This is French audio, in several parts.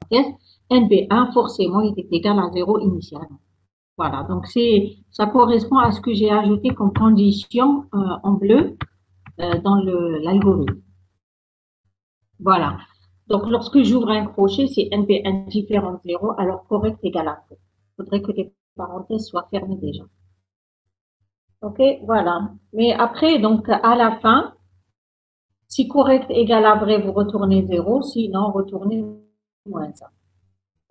parenthèses, NB1, forcément, il est égal à 0 initialement. Voilà, donc ça correspond à ce que j'ai ajouté comme condition en bleu dans l'algorithme. Voilà. Donc, lorsque j'ouvre un crochet, c'est NB1 différent de 0, alors correct égale à faux. Il faudrait que les parenthèses soient fermées déjà. OK, voilà. Mais après, donc, à la fin, si correct égale à vrai, vous retournez 0, sinon, retournez moins 1. Ça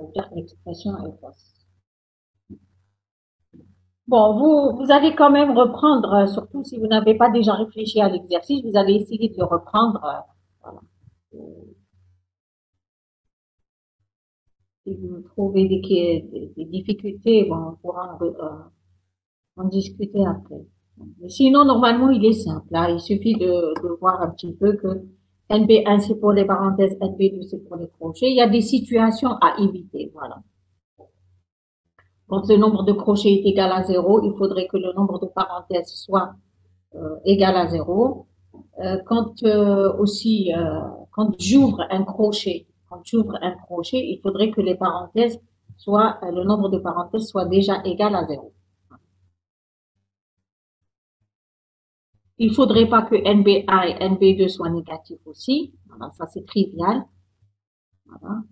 veut dire que l'expression est fausse. Bon, vous allez quand même reprendre, surtout si vous n'avez pas déjà réfléchi à l'exercice, vous allez essayer de le reprendre. Voilà. Si vous trouvez des difficultés, bon, on pourra en discuter après. Mais sinon, normalement, il est simple. Là. Il suffit de voir un petit peu que NB1, c'est pour les parenthèses, NB2, c'est pour les crochets. Il y a des situations à éviter. Voilà. Quand le nombre de crochets est égal à 0, il faudrait que le nombre de parenthèses soit égal à 0. Quand j'ouvre un crochet, il faudrait que les parenthèses soient, le nombre de parenthèses soit déjà égal à 0. Il faudrait pas que NB1 et NB2 soient négatifs aussi. Voilà, ça c'est trivial. Voilà.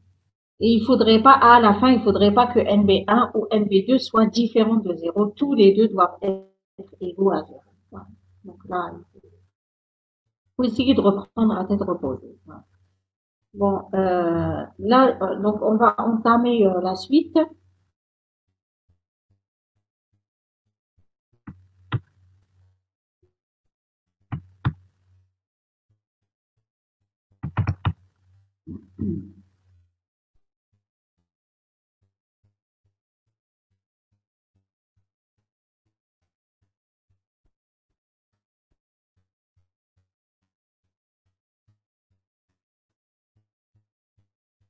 Et il faudrait pas, à la fin, il faudrait pas que NB1 ou NB2 soient différents de 0. Tous les deux doivent être égaux à 0. Voilà. Donc là, il faut essayer de reprendre à tête reposée. Voilà. Bon, là, donc on va entamer la suite.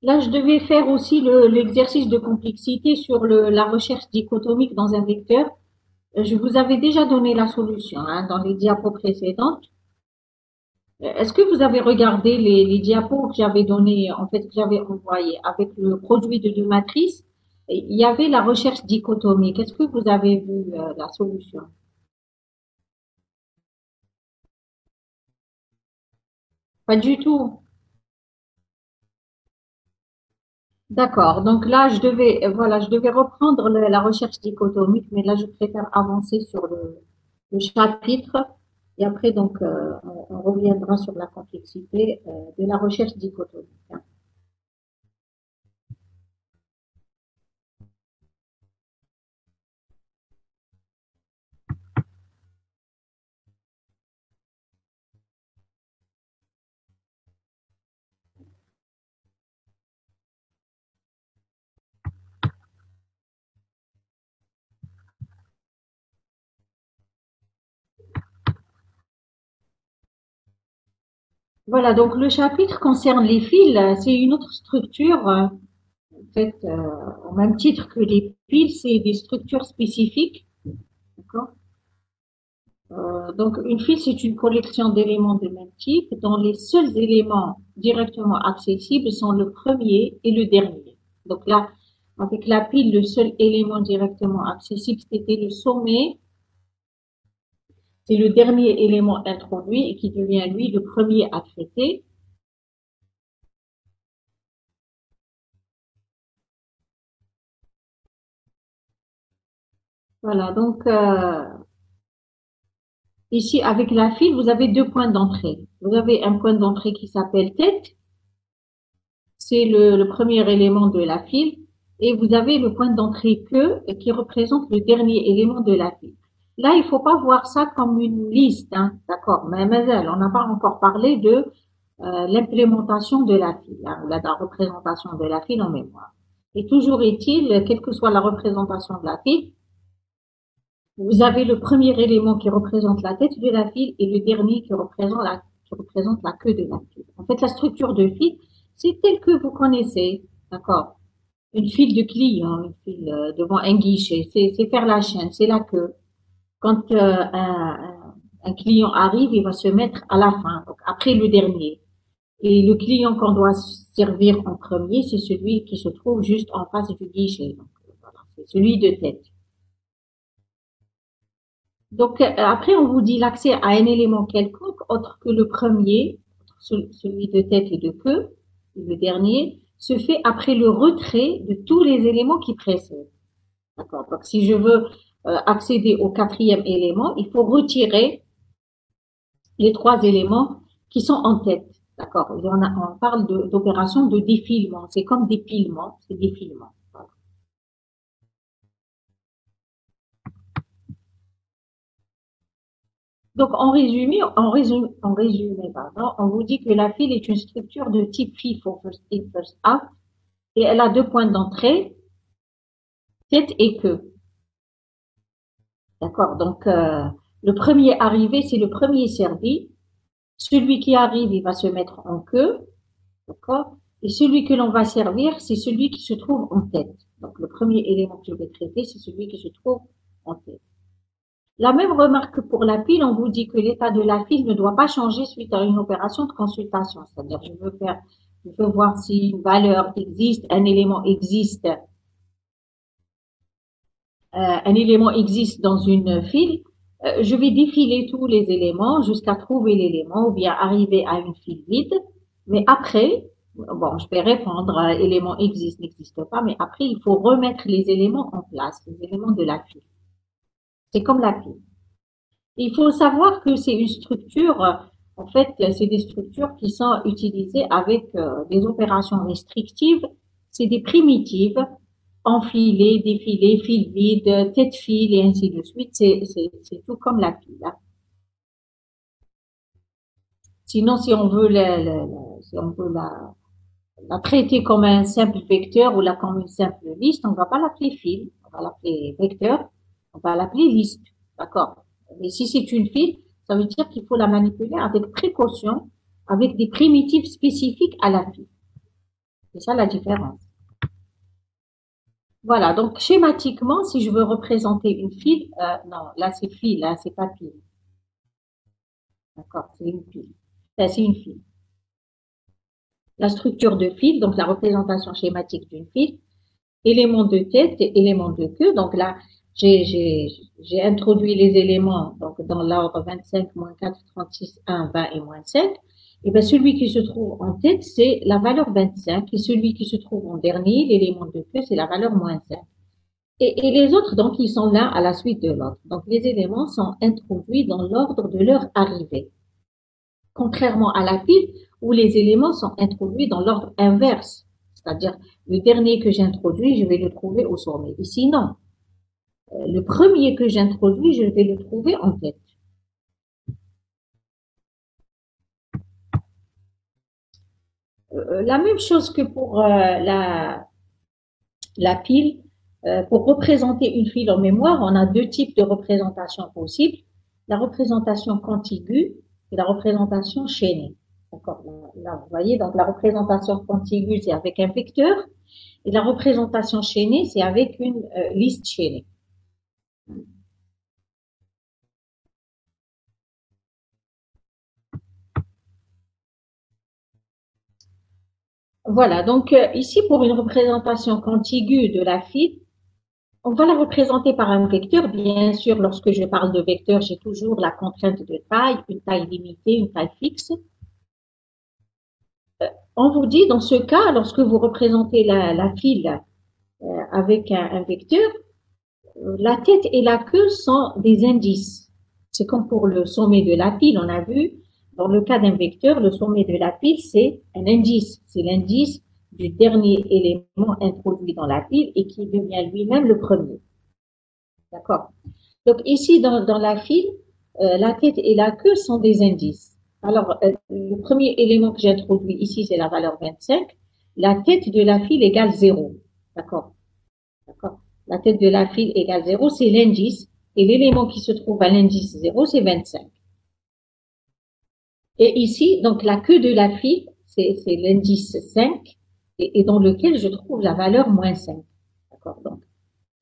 Là, je devais faire aussi l'exercice de complexité sur la recherche dichotomique dans un vecteur. Je vous avais déjà donné la solution hein, dans les diapos précédentes. Est-ce que vous avez regardé les diapos que j'avais donné, en fait, que j'avais envoyé avec le produit de deux matrices? Il y avait la recherche dichotomique. Est-ce que vous avez vu la solution? Pas du tout. D'accord. Donc là, voilà, je devais reprendre la recherche dichotomique, mais là, je préfère avancer sur le chapitre et après, donc, on reviendra sur la complexité de la recherche dichotomique. Hein. Voilà, donc le chapitre concerne les fils. C'est une autre structure, en fait, au même titre que les fils, c'est des structures spécifiques. D'accord? Donc, une file, c'est une collection d'éléments de même type dont les seuls éléments directement accessibles sont le premier et le dernier. Donc là, avec la pile, le seul élément directement accessible, c'était le sommet. C'est le dernier élément introduit et qui devient, lui, le premier à traiter. Voilà, donc ici, avec la file, vous avez deux points d'entrée. Vous avez un point d'entrée qui s'appelle tête. C'est le premier élément de la file. Et vous avez le point d'entrée queue qui représente le dernier élément de la file. Là, il faut pas voir ça comme une liste, hein, d'accord, mais on n'a pas encore parlé de l'implémentation de la file, hein, ou la représentation de la file en mémoire. Et toujours est-il, quelle que soit la représentation de la file, vous avez le premier élément qui représente la tête de la file et le dernier qui représente la queue de la file. En fait, la structure de file, c'est telle que vous connaissez, d'accord. Une file de client, une file devant un guichet, c'est faire la chaîne, c'est la queue. Quand un client arrive, il va se mettre à la fin, donc après le dernier. Et le client qu'on doit servir en premier, c'est celui qui se trouve juste en face du guichet. Donc, voilà, c'est celui de tête. Donc, après, on vous dit l'accès à un élément quelconque autre que le premier, celui de tête et de queue, le dernier, se fait après le retrait de tous les éléments qui précèdent. D'accord. Donc, si je veux accéder au quatrième élément, il faut retirer les trois éléments qui sont en tête. D'accord. On parle d'opération de défilement. C'est comme dépilement, c'est défilement. Voilà. Donc, pardon, on vous dit que la file est une structure de type FIFO, first in, first out, et elle a deux points d'entrée, tête et queue. D'accord. Donc, le premier arrivé, c'est le premier servi. Celui qui arrive, il va se mettre en queue. D'accord. Et celui que l'on va servir, c'est celui qui se trouve en tête. Donc, le premier élément que je vais traiter, c'est celui qui se trouve en tête. La même remarque pour la pile, on vous dit que l'état de la file ne doit pas changer suite à une opération de consultation. C'est-à-dire, je veux voir si une valeur existe, un élément existe, dans une file. Je vais défiler tous les éléments jusqu'à trouver l'élément ou bien arriver à une file vide. Mais après, bon, je vais répondre, élément existe, n'existe pas, mais après, il faut remettre les éléments en place, les éléments de la file. C'est comme la file. Il faut savoir que c'est une structure, en fait, c'est des structures qui sont utilisées avec des opérations restrictives. C'est des primitives, enfilées, défilées, fil vide, tête file et ainsi de suite. C'est tout comme la file. Hein. Sinon, si on veut si on veut la traiter comme un simple vecteur ou comme une simple liste, on ne va pas l'appeler file, on va l'appeler vecteur, on va l'appeler liste. D'accord? Mais si c'est une file, ça veut dire qu'il faut la manipuler avec précaution, avec des primitives spécifiques à la file. C'est ça la différence. Voilà, donc schématiquement, si je veux représenter une file, non, là c'est file, là c'est pas file. D'accord, c'est une file. Là, c'est une file. La structure de file, donc la représentation schématique d'une file, éléments de tête et éléments de queue. Donc là, j'ai introduit les éléments donc dans l'ordre 25, moins 4, 36, 1, 20 et moins 5. Et bien, celui qui se trouve en tête, c'est la valeur 25. Et celui qui se trouve en dernier, l'élément de queue, c'est la valeur moins 5. Et les autres, donc, ils sont là à la suite de l'autre. Donc, les éléments sont introduits dans l'ordre de leur arrivée. Contrairement à la pile, où les éléments sont introduits dans l'ordre inverse. C'est-à-dire, le dernier que j'introduis, je vais le trouver au sommet. Ici, non. Le premier que j'introduis, je vais le trouver en tête. La même chose que pour la pile. Pour représenter une file en mémoire, on a deux types de représentations possibles. La représentation contiguë et la représentation chaînée. D'accord. Là, vous voyez, donc la représentation contiguë, c'est avec un vecteur. Et la représentation chaînée, c'est avec une liste chaînée. Voilà, donc ici, pour une représentation contiguë de la file, on va la représenter par un vecteur. Bien sûr, lorsque je parle de vecteur, j'ai toujours la contrainte de taille, une taille limitée, une taille fixe. On vous dit, dans ce cas, lorsque vous représentez la file avec un vecteur, la tête et la queue sont des indices. C'est comme pour le sommet de la pile, on a vu, dans le cas d'un vecteur, le sommet de la pile, c'est un indice. C'est l'indice du dernier élément introduit dans la pile et qui devient lui-même le premier. D'accord. Donc ici, dans la file, la tête et la queue sont des indices. Alors, le premier élément que j'introduis ici, c'est la valeur 25. La tête de la file égale 0. D'accord. D'accord. La tête de la file égale 0, c'est l'indice. Et l'élément qui se trouve à l'indice 0, c'est 25. Et ici, donc la queue de la file, c'est l'indice 5, et dans lequel je trouve la valeur moins 5. D'accord. Donc,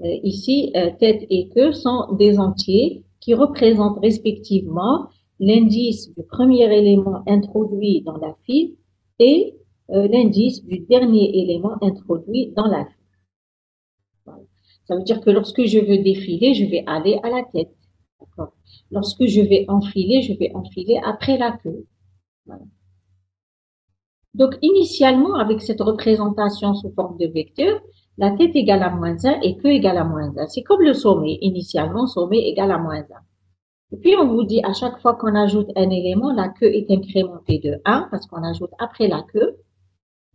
ici, tête et queue sont des entiers qui représentent respectivement l'indice du premier élément introduit dans la file et l'indice du dernier élément introduit dans la file. Voilà. Ça veut dire que lorsque je veux défiler, je vais aller à la tête. D'accord. Lorsque je vais enfiler après la queue. Voilà. Donc, initialement, avec cette représentation sous forme de vecteur, la tête égale à -1 et queue égale à -1. C'est comme le sommet. Initialement, sommet égale à -1. Et puis, on vous dit, à chaque fois qu'on ajoute un élément, la queue est incrémentée de 1 parce qu'on ajoute après la queue.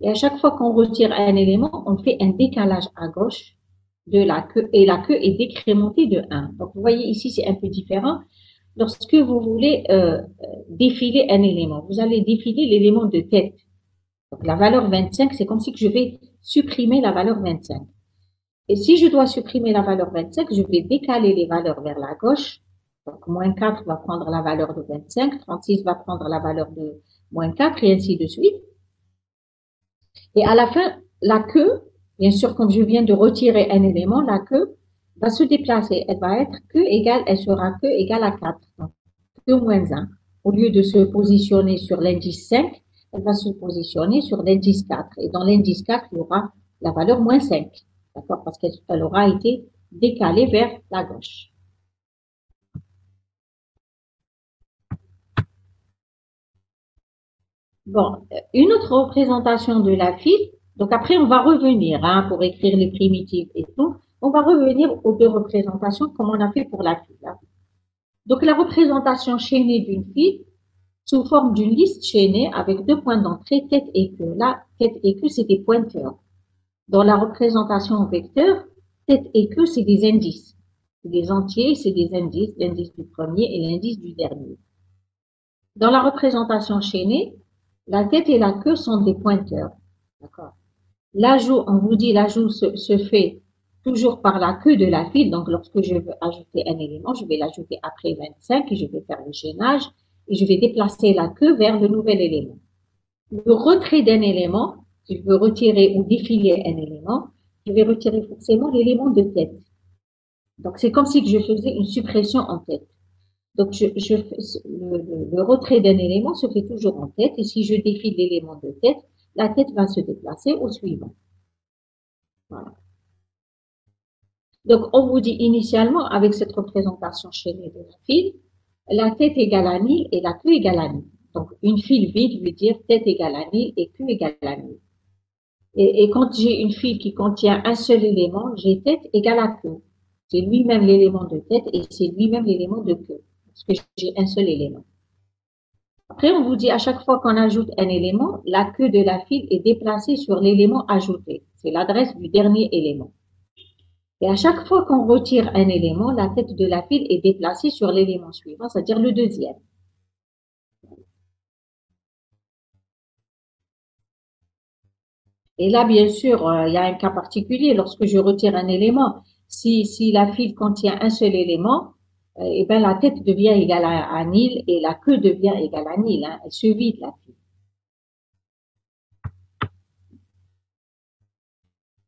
Et à chaque fois qu'on retire un élément, on fait un décalage à gauche de la queue et la queue est décrémentée de 1. Donc, vous voyez ici, c'est un peu différent. Lorsque vous voulez défiler un élément, vous allez défiler l'élément de tête. Donc, la valeur 25, c'est comme si je vais supprimer la valeur 25. Et si je dois supprimer la valeur 25, je vais décaler les valeurs vers la gauche. Donc, -4 va prendre la valeur de 25, 36 va prendre la valeur de -4 et ainsi de suite. Et à la fin, la queue, bien sûr, comme je viens de retirer un élément, la queue va se déplacer. Elle va être elle sera queue égale à 4. Donc, queue moins 1. Au lieu de se positionner sur l'indice 5, elle va se positionner sur l'indice 4. Et dans l'indice 4, il y aura la valeur -5. D'accord? Parce qu'elle aura été décalée vers la gauche. Bon, une autre représentation de la file. Donc après, on va revenir pour écrire les primitives et tout. On va revenir aux deux représentations comme on a fait pour la file. Donc la représentation chaînée d'une file sous forme d'une liste chaînée avec deux points d'entrée, tête et queue. Là, tête et queue, c'est des pointeurs. Dans la représentation en vecteur, tête et queue, c'est des indices. C'est des entiers, c'est des indices, l'indice du premier et l'indice du dernier. Dans la représentation chaînée, la tête et la queue sont des pointeurs. D'accord. L'ajout, on vous dit, l'ajout se fait toujours par la queue de la file. Donc, lorsque je veux ajouter un élément, je vais l'ajouter après 25 et je vais faire le chaînage et je vais déplacer la queue vers le nouvel élément. Le retrait d'un élément, si je veux retirer ou défiler un élément, je vais retirer forcément l'élément de tête. Donc, c'est comme si je faisais une suppression en tête. Donc, le retrait d'un élément se fait toujours en tête et si je défile l'élément de tête, la tête va se déplacer au suivant. Voilà. Donc, on vous dit initialement, avec cette représentation chaînée de la file, la tête égale à 1000 et la queue égale à 1000. Donc, une file vide veut dire tête égale à 1000 et queue égale à 1000. Et quand j'ai une file qui contient un seul élément, j'ai tête égale à queue. C'est lui-même l'élément de tête et c'est lui-même l'élément de queue, parce que j'ai un seul élément. Après, on vous dit à chaque fois qu'on ajoute un élément, la queue de la file est déplacée sur l'élément ajouté. C'est l'adresse du dernier élément. Et à chaque fois qu'on retire un élément, la tête de la file est déplacée sur l'élément suivant, c'est-à-dire le deuxième. Et là, bien sûr, il y a un cas particulier. Lorsque je retire un élément, si la file contient un seul élément, eh ben, la tête devient égale à 1000 et la queue devient égale à 1000. Elle se vide, la file.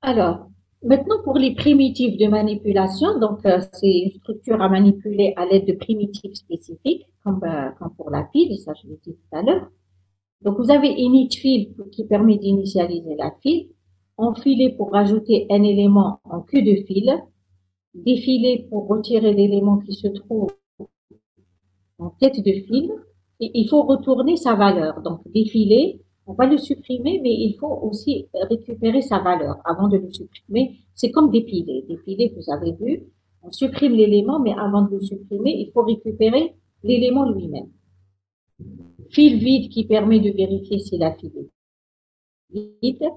Alors, maintenant pour les primitives de manipulation, donc c'est une structure à manipuler à l'aide de primitives spécifiques, comme pour la file, ça je l'ai dit tout à l'heure. Donc vous avez init file qui permet d'initialiser la file, enfiler pour rajouter un élément en queue de file, défiler pour retirer l'élément qui se trouve en tête de file, et il faut retourner sa valeur. Donc défiler, on va le supprimer, mais il faut aussi récupérer sa valeur avant de le supprimer. C'est comme dépiler. Dépiler, vous avez vu, on supprime l'élément, mais avant de le supprimer, il faut récupérer l'élément lui-même. Fil vide qui permet de vérifier si la file est vide.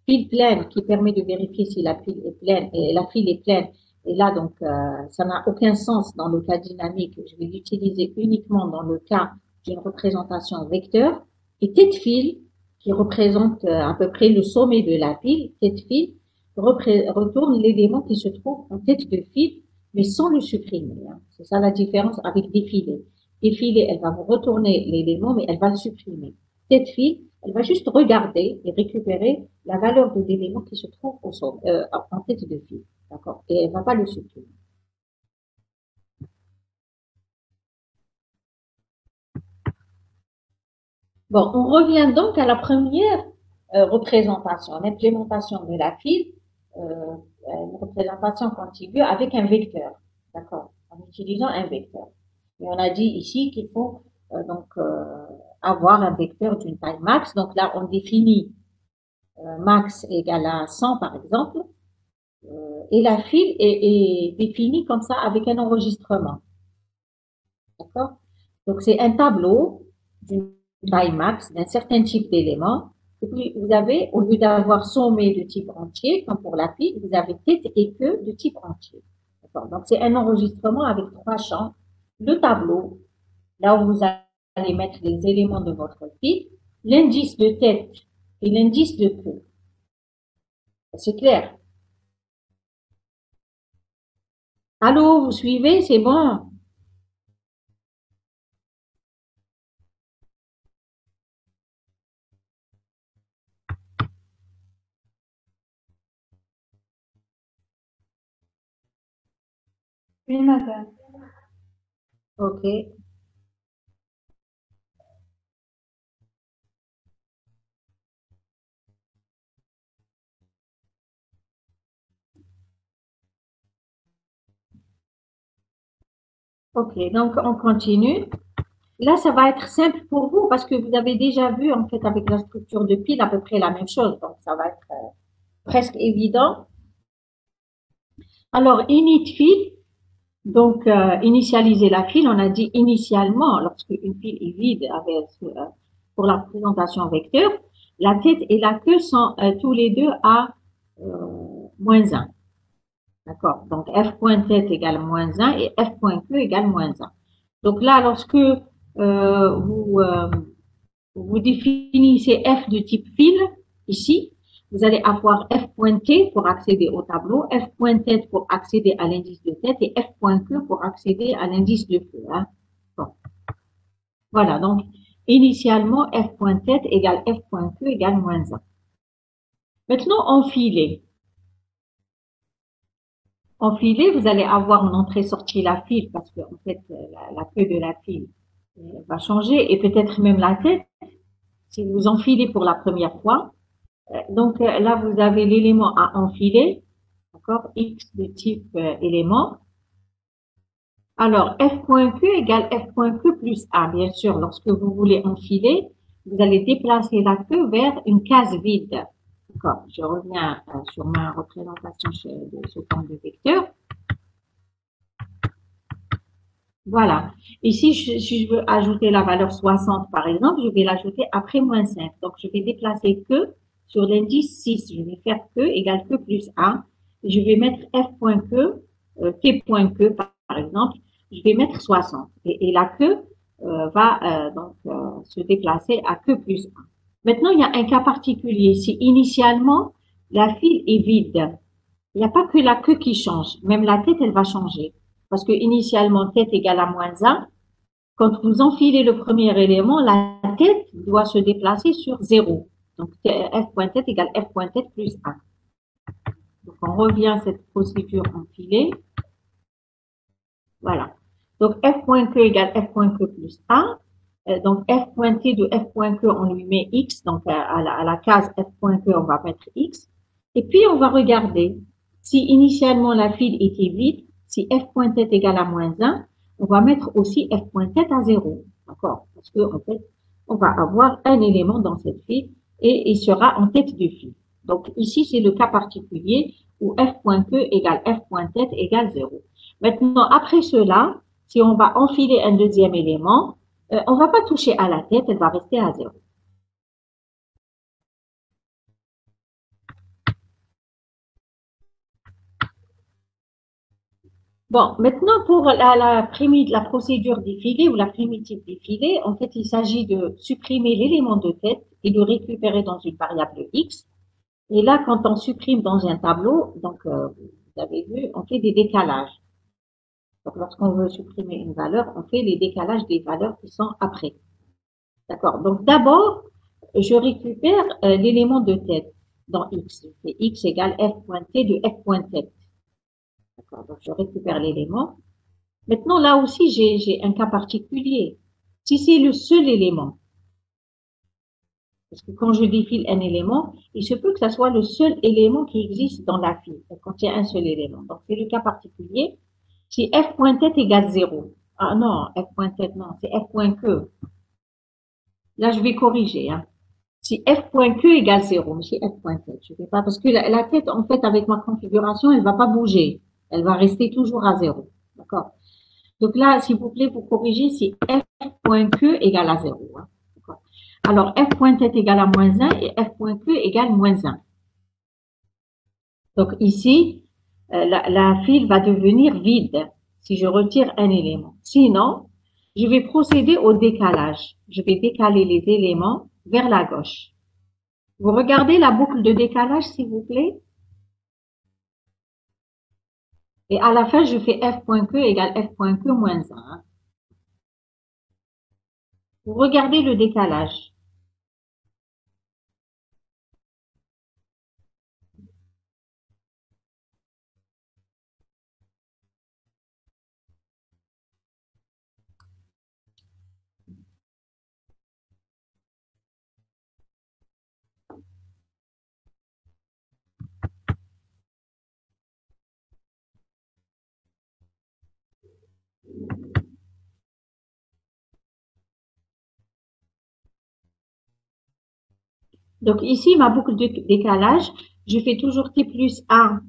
File pleine qui permet de vérifier si la file est pleine et la file est pleine. Et là, donc, ça n'a aucun sens dans le cas dynamique. Je vais l'utiliser uniquement dans le cas d'une représentation vecteur. Et tête file, qui représente à peu près le sommet de la file, tête file, retourne l'élément qui se trouve en tête de file, mais sans le supprimer. C'est ça la différence avec défiler. Défiler, elle va vous retourner l'élément, mais elle va le supprimer. Tête file, elle va juste regarder et récupérer la valeur de l'élément qui se trouve en tête de file. D'accord? Et elle ne va pas le supprimer. Bon, on revient donc à la première représentation, l'implémentation de la file, une représentation contiguë avec un vecteur, d'accord, en utilisant un vecteur. Et on a dit ici qu'il faut avoir un vecteur d'une taille max. Donc là, on définit max égale à 100 par exemple, et la file est définie comme ça avec un enregistrement, d'accord. Donc c'est un tableau d'une taille max d'un certain type d'éléments. Et puis vous avez, au lieu d'avoir sommé de type entier, comme pour la file, vous avez tête et queue de type entier. D'accord. Donc c'est un enregistrement avec trois champs. Le tableau, là où vous allez mettre les éléments de votre file, l'indice de tête et l'indice de queue. C'est clair. Allô, vous suivez? C'est bon? Oui, madame. Ok. Ok. Donc, on continue. Là, ça va être simple pour vous parce que vous avez déjà vu, en fait, avec la structure de pile, à peu près la même chose. Donc, ça va être presque évident. Alors, init file. Donc, initialiser la file, on a dit initialement, lorsque une file est vide avec, pour la représentation vecteur, la tête et la queue sont tous les deux à moins 1. D'accord. Donc, f.tête égale moins 1 et f.queue égale moins 1. Donc là, lorsque vous définissez f de type file, ici, vous allez avoir f.t pour accéder au tableau, f.tête pour accéder à l'indice de tête et f.queue pour accéder à l'indice de queue. Hein. Bon. Voilà, donc initialement f.tête égale f.queue égale moins 1. Maintenant, enfiler. Enfiler, vous allez avoir une entrée-sortie la file parce que en fait, la queue de la file va changer et peut-être même la tête si vous enfilez pour la première fois. Donc là, vous avez l'élément à enfiler, d'accord, X de type élément. Alors, f.q égale f.q plus A. Bien sûr, lorsque vous voulez enfiler, vous allez déplacer la queue vers une case vide. D'accord, je reviens sur ma représentation de ce forme de vecteur. Voilà. Ici, si je veux ajouter la valeur 60, par exemple, je vais l'ajouter après moins 5. Donc, je vais déplacer que sur l'indice 6. Je vais faire que égale que plus 1. Je vais mettre f.que, t.que, par exemple. Je vais mettre 60. Et la queue va se déplacer à que plus 1. Maintenant, il y a un cas particulier. Si initialement, la file est vide, il n'y a pas que la queue qui change. Même la tête, elle va changer. Parce que initialement, tête égale à moins 1. Quand vous enfilez le premier élément, la tête doit se déplacer sur 0. Donc, f.tête égale f.tête plus 1. Donc, on revient à cette procédure enfilée. Voilà. Donc, f.que égale f.que plus 1. Donc, f.t de f.que, on lui met x. Donc, à la case f.que, on va mettre x. Et puis, on va regarder si initialement la file était vide, si f.tête égale à moins 1, on va mettre aussi f.tête à 0. D'accord? Parce que, en fait, on va avoir un élément dans cette file et il sera en tête de file. Donc, ici, c'est le cas particulier où f.que égale f.tête égale 0. Maintenant, après cela, si on va enfiler un deuxième élément, on ne va pas toucher à la tête, elle va rester à 0. Bon, maintenant pour la procédure défilée ou la primitive défilée, en fait, il s'agit de supprimer l'élément de tête et de récupérer dans une variable x. Et là, quand on supprime dans un tableau, donc vous avez vu, on fait des décalages. Donc lorsqu'on veut supprimer une valeur, on fait les décalages des valeurs qui sont après. D'accord. Donc d'abord, je récupère l'élément de tête dans x. Et x égale f.t de f.tête. D'accord. Donc je récupère l'élément. Maintenant, là aussi, j'ai un cas particulier. Si c'est le seul élément, Parce que quand je défile un élément, il se peut que ça soit le seul élément qui existe dans la file. Ça contient un seul élément. Donc, c'est le cas particulier. Si f point tête égale 0. Ah non, f point tête, non, c'est f point que. Là, je vais corriger. Hein. Si f point que égale 0, mais si f point tête, je vais pas, parce que la tête, en fait, avec ma configuration, elle va pas bouger. Elle va rester toujours à 0. D'accord? Donc là, s'il vous plaît, vous corrigez si f point que égale à 0. Hein. Alors, f point tête égale à moins 1 et f point que égale moins 1. Donc ici, la file va devenir vide si je retire un élément. Sinon, je vais procéder au décalage. Je vais décaler les éléments vers la gauche. Vous regardez la boucle de décalage, s'il vous plaît. Et à la fin, je fais f.que égale f.que moins 1. Vous regardez le décalage. Donc ici, ma boucle de décalage, je fais toujours t plus 1,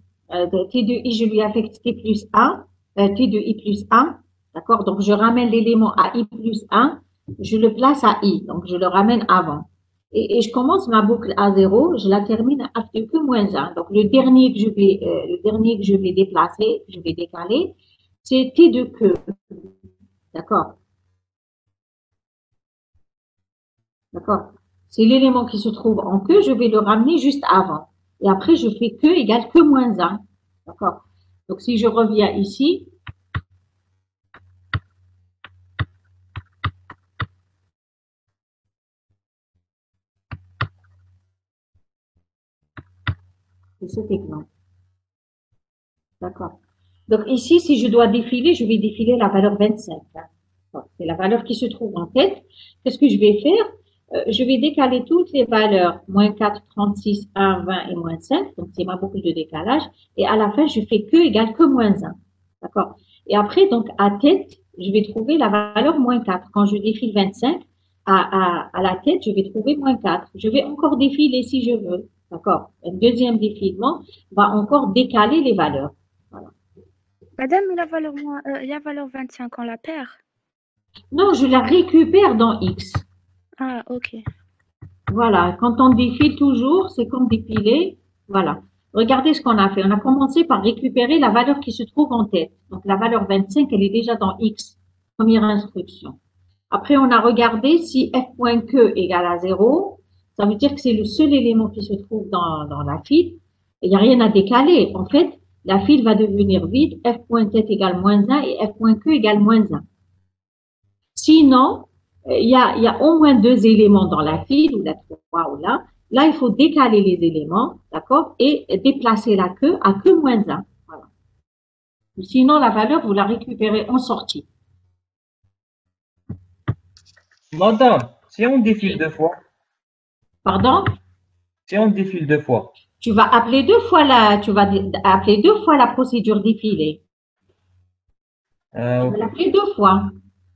t de i, je lui affecte t plus 1, t de i plus 1, d'accord? Donc je ramène l'élément à i plus 1, je le place à i, donc je le ramène avant. Et je commence ma boucle à 0, je la termine à que moins 1. Donc le dernier que je vais déplacer, je vais décaler, c'est t de que, d'accord? D'accord? C'est l'élément qui se trouve en que, je vais le ramener juste avant. Et après, je fais que égale que moins 1. D'accord? Donc, si je reviens ici, c'est cet exemple. D'accord? Donc, ici, si je dois défiler, je vais défiler la valeur 25. Hein. C'est la valeur qui se trouve en tête. Qu'est-ce que je vais faire? Je vais décaler toutes les valeurs, moins 4, 36, 1, 20 et moins 5. Donc, c'est ma boucle de décalage. Et à la fin, je fais que égale que moins 1. D'accord? Et après, donc, à tête, je vais trouver la valeur moins 4. Quand je défile 25, à la tête, je vais trouver moins 4. Je vais encore défiler si je veux. D'accord? Un deuxième défilement va encore décaler les valeurs. Voilà. Madame, la valeur 25, on la perd. Non, je la récupère dans X. Ah, ok. Voilà, quand on défile toujours, c'est comme défiler. Voilà. Regardez ce qu'on a fait. On a commencé par récupérer la valeur qui se trouve en tête. Donc la valeur 25, elle est déjà dans X, première instruction. Après, on a regardé si f.que égale à 0. Ça veut dire que c'est le seul élément qui se trouve dans la file. Il n'y a rien à décaler. En fait, la file va devenir vide. f.tête égale moins 1 et f.que égale moins 1. Sinon, il y a au moins deux éléments dans la file, ou la trois, ou là. Là, il faut décaler les éléments, d'accord, et déplacer la queue à queue moins 1. Voilà. Sinon, la valeur, vous la récupérez en sortie. Madame, si on défile deux fois, Pardon? si on défile deux fois, Tu vas appeler deux fois la procédure défilée. Tu vas ok, l'appeler deux fois.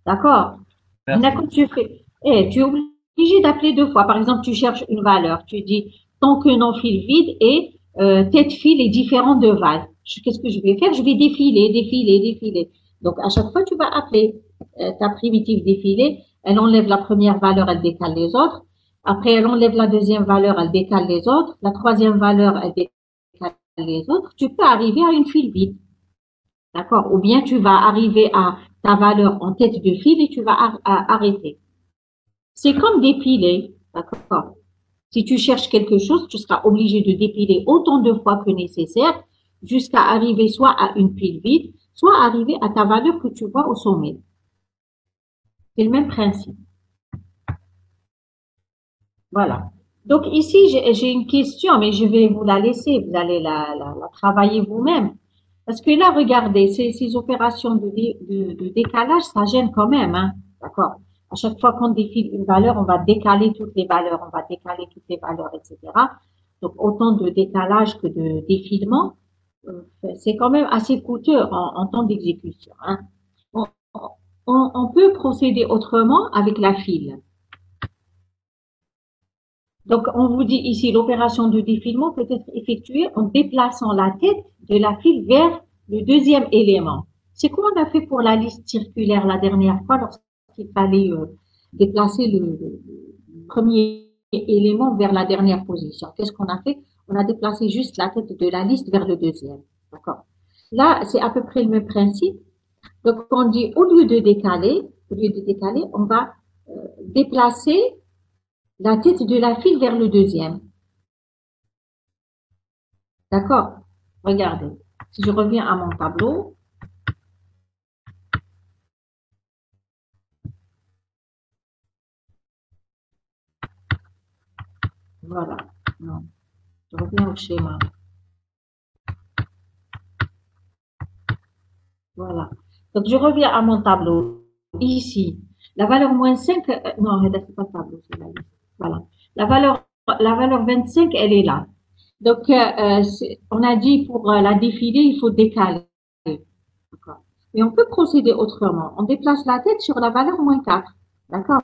D'accord? merci. D'accord, tu es obligé d'appeler deux fois. Par exemple, tu cherches une valeur. Tu dis, tant que non fil vide et tête fil est différent de val. Qu'est-ce que je vais faire? Je vais défiler, défiler, défiler. Donc, à chaque fois, tu vas appeler ta primitive défilée. Elle enlève la première valeur, elle décale les autres. Après, elle enlève la deuxième valeur, elle décale les autres. La troisième valeur, elle décale les autres. Tu peux arriver à une file vide. D'accord? Ou bien tu vas arriver à ta valeur en tête de file et tu vas arrêter. C'est comme dépiler. D'accord? Si tu cherches quelque chose, tu seras obligé de dépiler autant de fois que nécessaire jusqu'à arriver soit à une pile vide, soit arriver à ta valeur que tu vois au sommet. C'est le même principe. Voilà. Donc ici, j'ai une question, mais je vais vous la laisser. Vous allez la travailler vous-même. Parce que là, regardez, ces opérations de décalage, ça gêne quand même, hein. D'accord? À chaque fois qu'on défile une valeur, on va décaler toutes les valeurs, on va décaler toutes les valeurs, etc. Donc, autant de décalage que de défilement, c'est quand même assez coûteux en temps d'exécution, hein. On, on peut procéder autrement avec la file. Donc, on vous dit ici, l'opération de défilement peut être effectuée en déplaçant la tête de la file vers le deuxième élément. C'est quoi on a fait pour la liste circulaire la dernière fois lorsqu'il fallait déplacer le premier élément vers la dernière position. Qu'est-ce qu'on a fait? On a déplacé juste la tête de la liste vers le deuxième. D'accord. Là, c'est à peu près le même principe. Donc, on dit au lieu de décaler, on va déplacer la tête de la file vers le deuxième. D'accord? Regardez. Si je reviens à mon tableau, voilà. Non. Je reviens au schéma. Voilà. Donc, je reviens à mon tableau. Ici, la valeur moins 5, non, c'est pas le tableau, c'est la liste. Voilà. La valeur 25, elle est là. Donc, on a dit pour la défiler, il faut décaler. D'accord. Mais on peut procéder autrement. On déplace la tête sur la valeur moins 4. D'accord.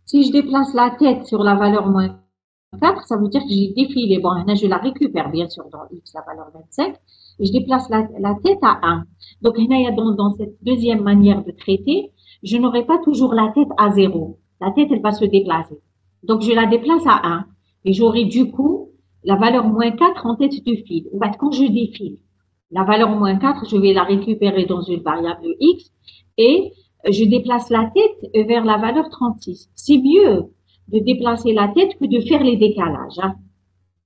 Si je déplace la tête sur la valeur moins 4, ça veut dire que j'ai défilé. Bon, là, je la récupère, bien sûr, dans X, la valeur 25. Et je déplace la tête à 1. Donc, là, dans cette deuxième manière de traiter, je n'aurai pas toujours la tête à 0. La tête, elle va se déplacer. Donc, je la déplace à 1. Et j'aurai du coup la valeur moins 4 en tête de file. Quand je défile, la valeur moins 4, je vais la récupérer dans une variable X et je déplace la tête vers la valeur 36. C'est mieux de déplacer la tête que de faire les décalages, hein.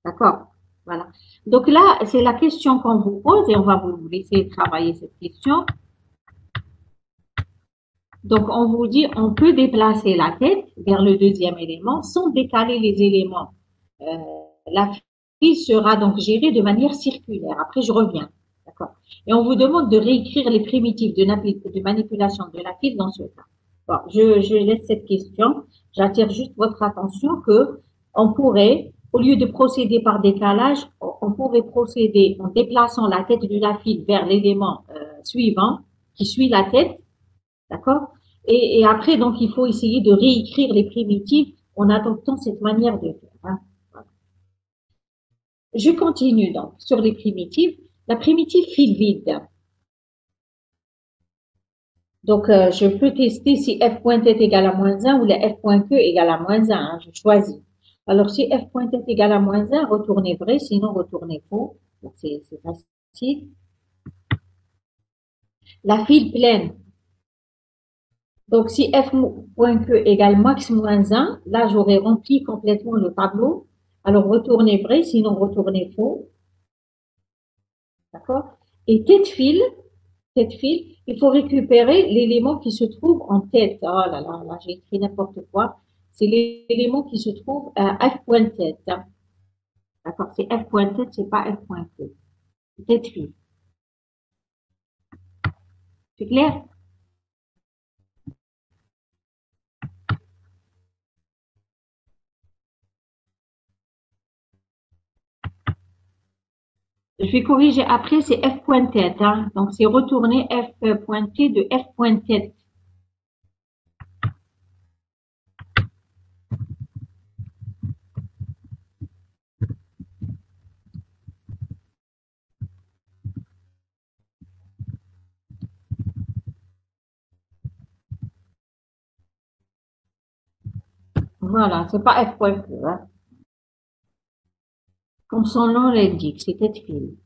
D'accord? Voilà. Donc là, c'est la question qu'on vous pose et on va vous laisser travailler cette question. Donc, on vous dit, on peut déplacer la tête vers le deuxième élément sans décaler les éléments. La file sera donc gérée de manière circulaire. Après, je reviens. D'accord? Et on vous demande de réécrire les primitives de manipulation de la file dans ce cas. Bon, je laisse cette question. J'attire juste votre attention que on pourrait, au lieu de procéder par décalage, on pourrait procéder en déplaçant la tête de la file vers l'élément suivant qui suit la tête. D'accord? Et après, donc, il faut essayer de réécrire les primitives en adoptant cette manière de faire, hein. Voilà. Je continue donc sur les primitives. La primitive file vide. Donc, je peux tester si f.tête égale à moins 1 ou la f.que égale à moins 1, hein, je choisis. Alors, si f.tête égale à moins 1, retournez vrai, sinon retournez faux. Donc, c'est facile. La file pleine. Donc, si f.que égale max moins 1, là, j'aurais rempli complètement le tableau. Alors, retournez vrai, sinon retournez faux. D'accord? Et tête file, il faut récupérer l'élément qui se trouve en tête. Oh là là, là, j'ai écrit n'importe quoi. C'est l'élément qui se trouve à f.tête. D'accord? C'est f.tête, c'est pas f.que. Tête file. C'est clair? Je vais corriger après, c'est f.tête, hein. Donc, c'est retourner f.t de f.tête. Voilà, c'est pas f.que, hein. Comme son nom l'indique, c'est tête file.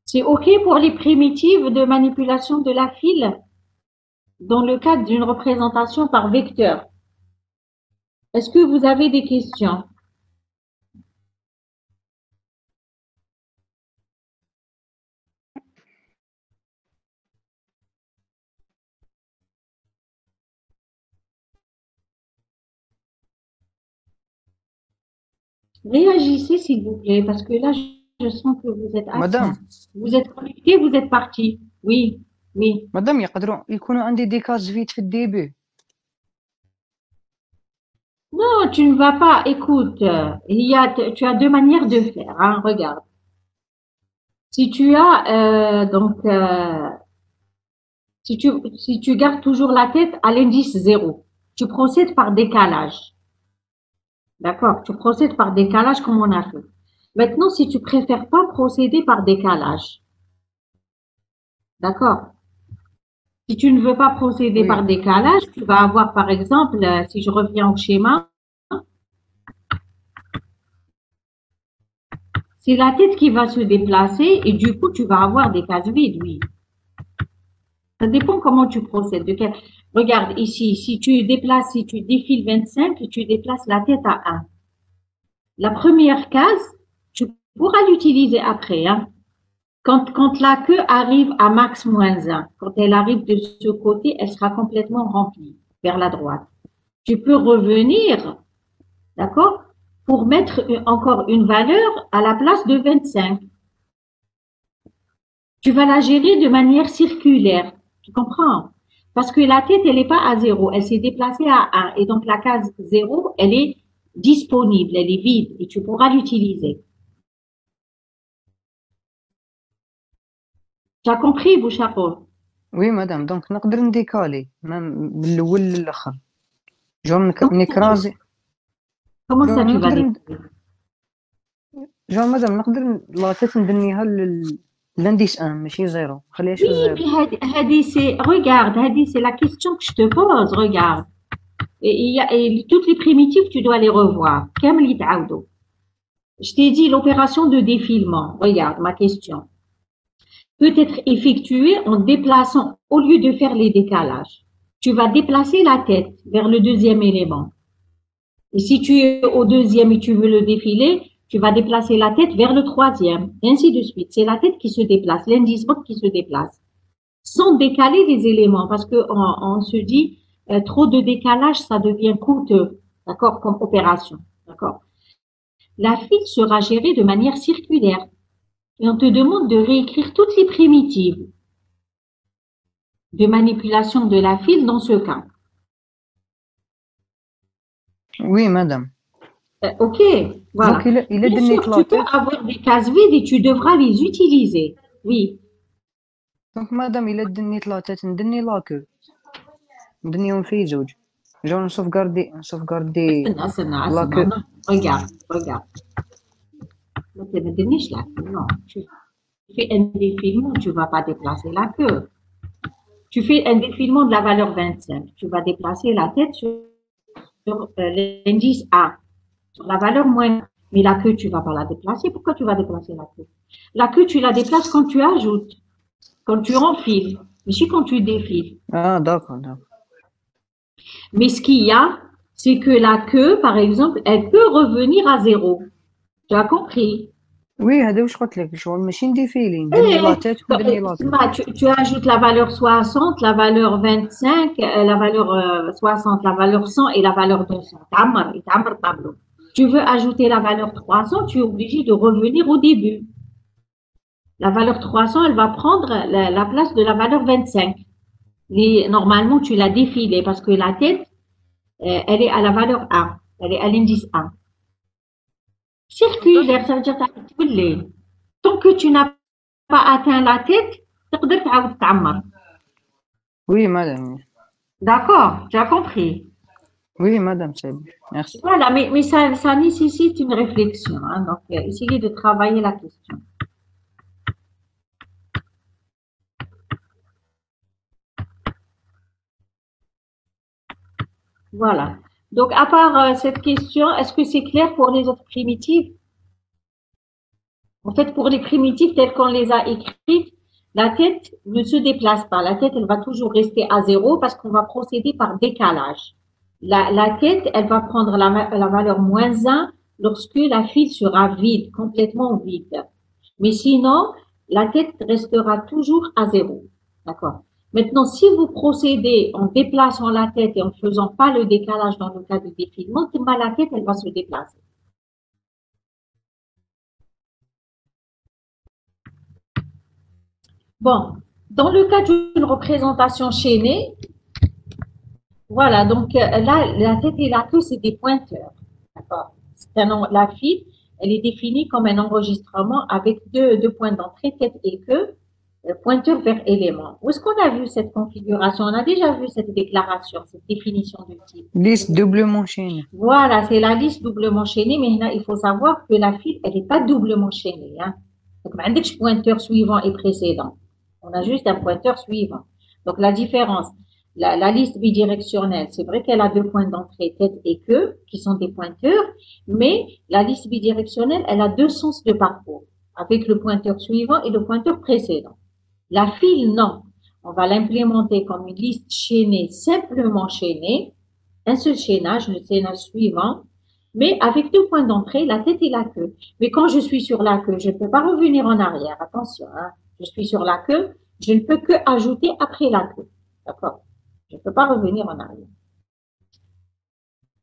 C'est OK pour les primitives de manipulation de la file dans le cadre d'une représentation par vecteur. Est-ce que vous avez des questions? Réagissez, s'il vous plaît, parce que là, je sens que vous êtes absent. مدام Vous êtes connecté, vous êtes parti. Oui, oui. مدام يقدروا يكونوا عندي دي كاز فيت في الديبي Non, tu ne vas pas. Écoute, tu as deux manières de faire. Hein, regarde. Si tu as si tu gardes toujours la tête à l'indice zéro, tu procèdes par décalage. D'accord? Tu procèdes par décalage comme on a fait. Maintenant, si tu préfères pas procéder par décalage, d'accord? Si tu ne veux pas procéder par Oui, décalage, tu vas avoir par exemple, si je reviens au schéma, c'est la tête qui va se déplacer et du coup, tu vas avoir des cases vides, oui. Ça dépend comment tu procèdes. Regarde ici, si tu défiles 25, tu déplaces la tête à 1. La première case, tu pourras l'utiliser après. Hein. Quand la queue arrive à max moins 1, quand elle arrive de ce côté, elle sera complètement remplie vers la droite. Tu peux revenir, d'accord, pour mettre encore une valeur à la place de 25. Tu vas la gérer de manière circulaire. Tu comprends? Parce que la tête, elle n'est pas à zéro, elle s'est déplacée à 1. Et donc la case zéro, elle est disponible, elle est vide et tu pourras l'utiliser. Tu as compris, Boucharo? oui, madame. Donc, نقدر نديكالي من الأول للآخر. جو Comment ça, tu, نكرازي. comment جو ça tu vas نقدر découvrir? جو مادام نقدر لاطيت ندنيها لانديس ان ماشي زيرو، Oui, خليهاش في زيرو. puis regarde, Hadi, c'est la question que je te pose, regarde. Et toutes les primitives, tu dois les revoir. كامل يتعاودوا. Je t'ai dit l'opération de défilement. Regarde ma question. Peut être effectuée en déplaçant, au lieu de faire les décalages. Tu vas déplacer la tête vers le deuxième élément. Et si tu es au deuxième et tu veux le défiler, tu vas déplacer la tête vers le troisième, et ainsi de suite. C'est la tête qui se déplace, l'indice qui se déplace, sans décaler les éléments, parce que on se dit, trop de décalage, ça devient coûteux, d'accord, comme opération, d'accord. La file sera gérée de manière circulaire, et on te demande de réécrire toutes les primitives de manipulation de la file dans ce cas. وي مادام. Ok, دونك voilà. الا Bien دنيت sûr, tu peux لاطيت. avoir des cases vides et tu devras les utiliser. Oui. دونك مادام الا دنيت لاطيت ندني لاكو، ندنيهم في زوج. جو نسوفغاردي لاكو. Non, regarde, regarde. Non, tu ne déniches la queue, non. Tu fais un défilement, tu ne vas pas déplacer la queue. Tu fais un défilement de la valeur 25. Tu vas déplacer la tête sur l'indice A, sur la valeur moins. Mais la queue, tu ne vas pas la déplacer. Pourquoi tu vas déplacer la queue? La queue, tu la déplaces quand tu ajoutes, quand tu enfiles, mais si quand tu défiles. اه داكور. Mais ce qu'il y a, c'est que la queue, par exemple, elle peut revenir à zéro. Tu as compris? وي هذا واش قلت لك، شغل ماشي نديفيلي ندني Eh, لاطيت وندني لاكو. tu ajoutes la valeur 60, la valeur 25, la valeur 60, la valeur 100 et la valeur 200. تعمر tableau. Tu veux ajouter la valeur 300, tu es obligé de revenir au début. La valeur 300, elle va prendre la place de la valeur 25. Normalement, tu l'as défilée parce que la tête, elle est à la valeur 1. Elle est à l'indice 1. Circulaire, ça veut dire tant que tu n'as pas atteint la tête, تقدر تعاود تعمر. وي مادام. D'accord, tu as compris. وي مادام سي بون ميرسي. Voilà, mais ça nécessite une réflexion. Hein, donc, essayez de travailler la question. Voilà. Donc, à part cette question, est-ce que c'est clair pour les autres primitives? En fait, pour les primitives telles qu'on les a écrites, la tête ne se déplace pas. La tête, elle va toujours rester à zéro parce qu'on va procéder par décalage. La tête, elle va prendre la valeur moins 1 lorsque la file sera vide, complètement vide. Mais sinon, la tête restera toujours à zéro. D'accord. Maintenant, si vous procédez en déplaçant la tête et en faisant pas le décalage dans le cas du défilement, la tête, elle va se déplacer. Bon, dans le cas d'une représentation chaînée, Voilà, donc là, la tête et la queue, c'est des pointeurs. D'accord. La file, elle est définie comme un enregistrement avec deux points d'entrée, tête et queue, pointeur vers élément. Où est-ce qu'on a vu cette configuration? On a déjà vu cette déclaration, cette définition du type. liste doublement chaînée. Voilà, c'est la liste doublement chaînée, mais là, il faut savoir que la file, elle n'est pas doublement chaînée. Hein. Donc, on a un pointeur suivant et précédent. On a juste un pointeur suivant. Donc, la différence, la liste bidirectionnelle, c'est vrai qu'elle a deux points d'entrée, tête et queue, qui sont des pointeurs, mais la liste bidirectionnelle, elle a deux sens de parcours, avec le pointeur suivant et le pointeur précédent. La file, non. On va l'implémenter comme une liste chaînée, simplement chaînée, un seul chaînage, le chaînage suivant, mais avec deux points d'entrée, la tête et la queue. Mais quand je suis sur la queue, je ne peux pas revenir en arrière. Attention, hein. Je suis sur la queue, je ne peux que ajouter après la queue. D'accord? Je ne peux pas revenir en arrière.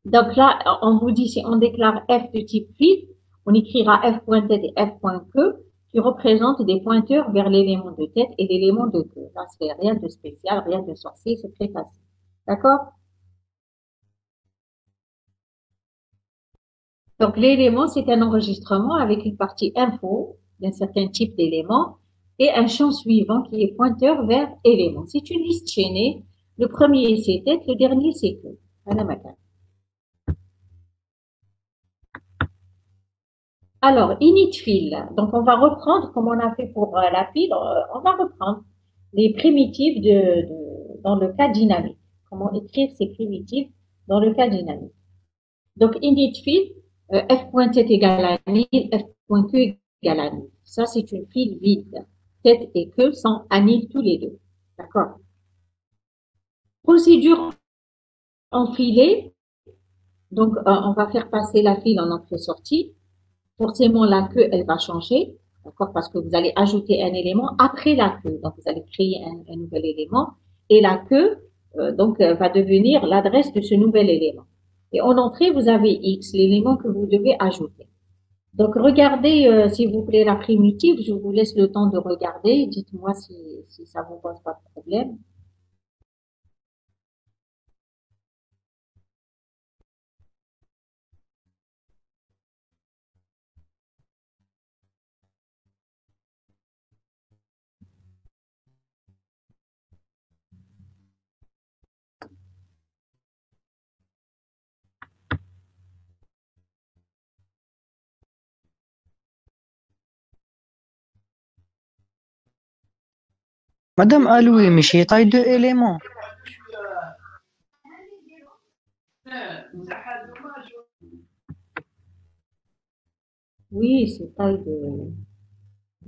Donc là, on vous dit, si on déclare f de type fil, on écrira f.tête et f.queue qui représentent des pointeurs vers l'élément de tête et l'élément de queue. Là, c'est rien de spécial, rien de sorcier, c'est très facile. D'accord? Donc, l'élément, c'est un enregistrement avec une partie info d'un certain type d'élément et un champ suivant qui est pointeur vers élément. C'est une liste chaînée. Le premier, c'est tête, le dernier, c'est queue. Alors, init file. Donc, on va reprendre, comme on a fait pour la file, on va reprendre les primitives dans le cas dynamique. Comment écrire ces primitives dans le cas dynamique. Donc, init file, f.tête égale à nil, f.queue égale à nil. Ça, c'est une file vide. Tête et queue sont à nil tous les deux. D'accord. Procédure enfilée. Donc, on va faire passer la file en entrée-sortie. Forcément, la queue, elle va changer, d'accord, parce que vous allez ajouter un élément après la queue. Donc, vous allez créer un nouvel élément et la queue, va devenir l'adresse de ce nouvel élément. Et en entrée, vous avez X, l'élément que vous devez ajouter. Donc, regardez, s'il vous plaît, la primitive. Je vous laisse le temps de regarder. Dites-moi si ça vous pose pas de problème. Madame Aloui, mais j'ai taille de éléments. Oui, c'est taille de,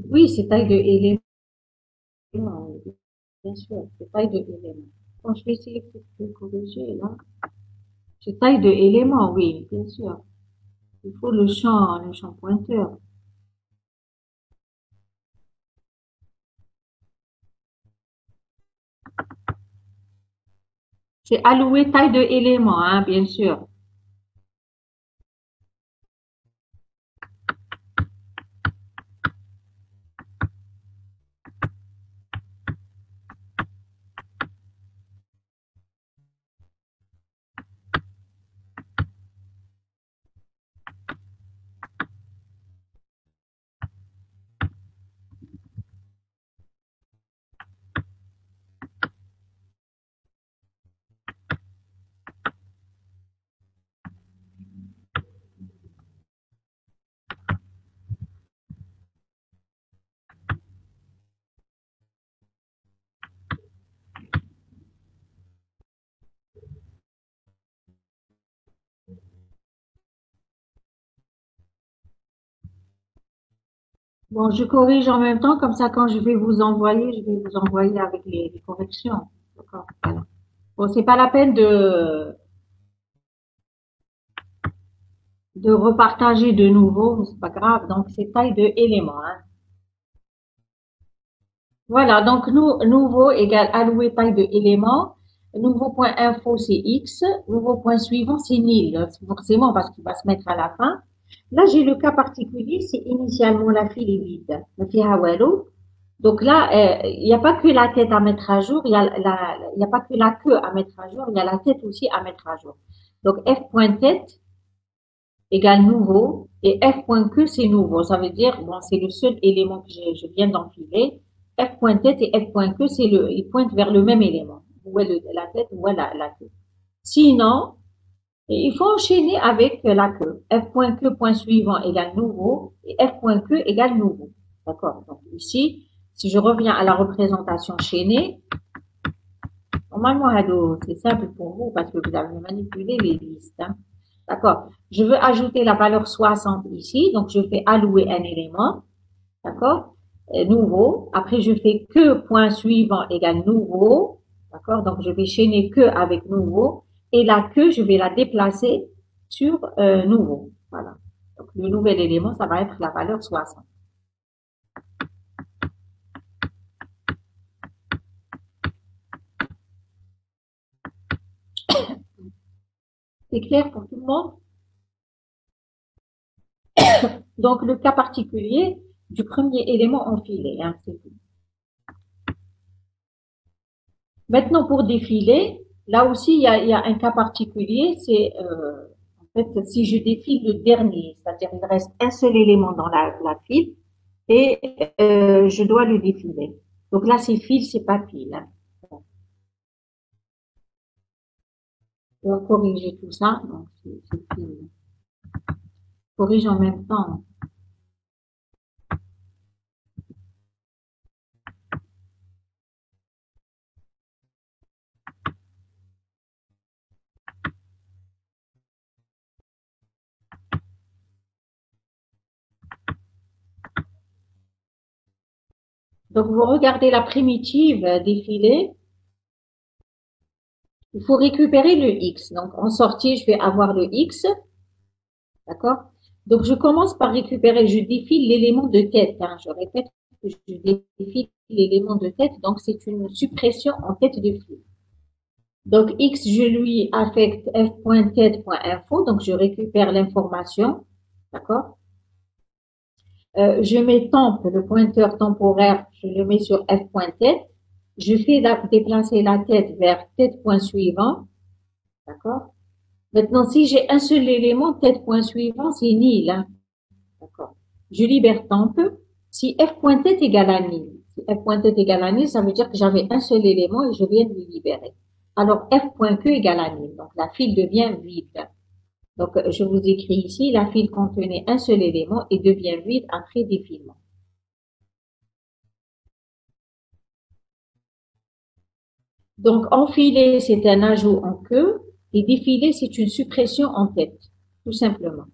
oui, c'est taille de élément. Bien sûr, c'est taille de élément. Bon, je vais essayer de corriger là. C'est taille de élément, oui, bien sûr. Il faut le champ pointeur. C'est alloué taille de élément, hein, bien sûr. Bon, je corrige en même temps, comme ça, quand je vais vous envoyer, je vais vous envoyer avec les corrections. D'accord, voilà. Bon, c'est pas la peine de repartager de nouveau, c'est pas grave. Donc, c'est taille de élément, hein. Voilà, donc nouveau égale alloué taille de élément. Nouveau point info, c'est X. Nouveau point suivant, c'est nil. Forcément, parce qu'il va se mettre à la fin. Là, j'ai le cas particulier, c'est initialement la file est vide. Donc là, il n'y a pas que la tête à mettre à jour, il y a pas que la queue à mettre à jour, il y a la tête aussi à mettre à jour. Donc f.tête égale nouveau et f.queue c'est nouveau. Ça veut dire, bon, c'est le seul élément que je viens d'enfiler. F.tête et f.queue, ils pointent vers le même élément. Où est la tête, où est la queue. Sinon, il faut enchaîner avec la queue. F.queue point suivant égale nouveau et f.queue égale nouveau. D'accord? Donc ici, si je reviens à la représentation chaînée, normalement, c'est simple pour vous parce que vous avez manipulé les listes. Hein. D'accord? Je veux ajouter la valeur 60 ici, donc je fais allouer un élément. D'accord? Nouveau. Après, je fais que point suivant égale nouveau. D'accord? Donc, je vais chaîner que avec nouveau. Et la queue, je vais la déplacer sur nouveau. Voilà. Donc, le nouvel élément, ça va être la valeur 60. C'est clair pour tout le monde? Donc, le cas particulier du premier élément enfilé. Hein, c'est tout. Maintenant, pour défiler, là aussi, il y a un cas particulier. C'est, en fait, si je défile le dernier, c'est-à-dire il reste un seul élément dans la file et je dois le défiler. Donc là, c'est fil, c'est pas fil. Hein. Je vais corriger tout ça. Donc, c'est fil. Corrige en même temps. Donc, vous regardez la primitive défilée. Il faut récupérer le X. Donc, en sortie, je vais avoir le X. D'accord? Donc, je commence par récupérer, je défile l'élément de tête. Hein. Je répète que je défile l'élément de tête. Donc, c'est une suppression en tête de fil. Donc, X, je lui affecte f.tête.info. Donc, je récupère l'information. D'accord? Je mets temp, le pointeur temporaire, je le mets sur f.tête. Je fais déplacer la tête vers tête.suivant. D'accord? Maintenant, si j'ai un seul élément, tête.suivant, c'est nil. Hein? D'accord? Je libère temp. Si f.tête égale à nil, si f.tête égale à nil, ça veut dire que j'avais un seul élément et je viens de le libérer. Alors, f.queue égale à nil. Donc, la file devient vide. Donc, je vous écris ici, la file contenait un seul élément et devient vide après défilement. Donc, enfiler, c'est un ajout en queue et défiler, c'est une suppression en tête, tout simplement.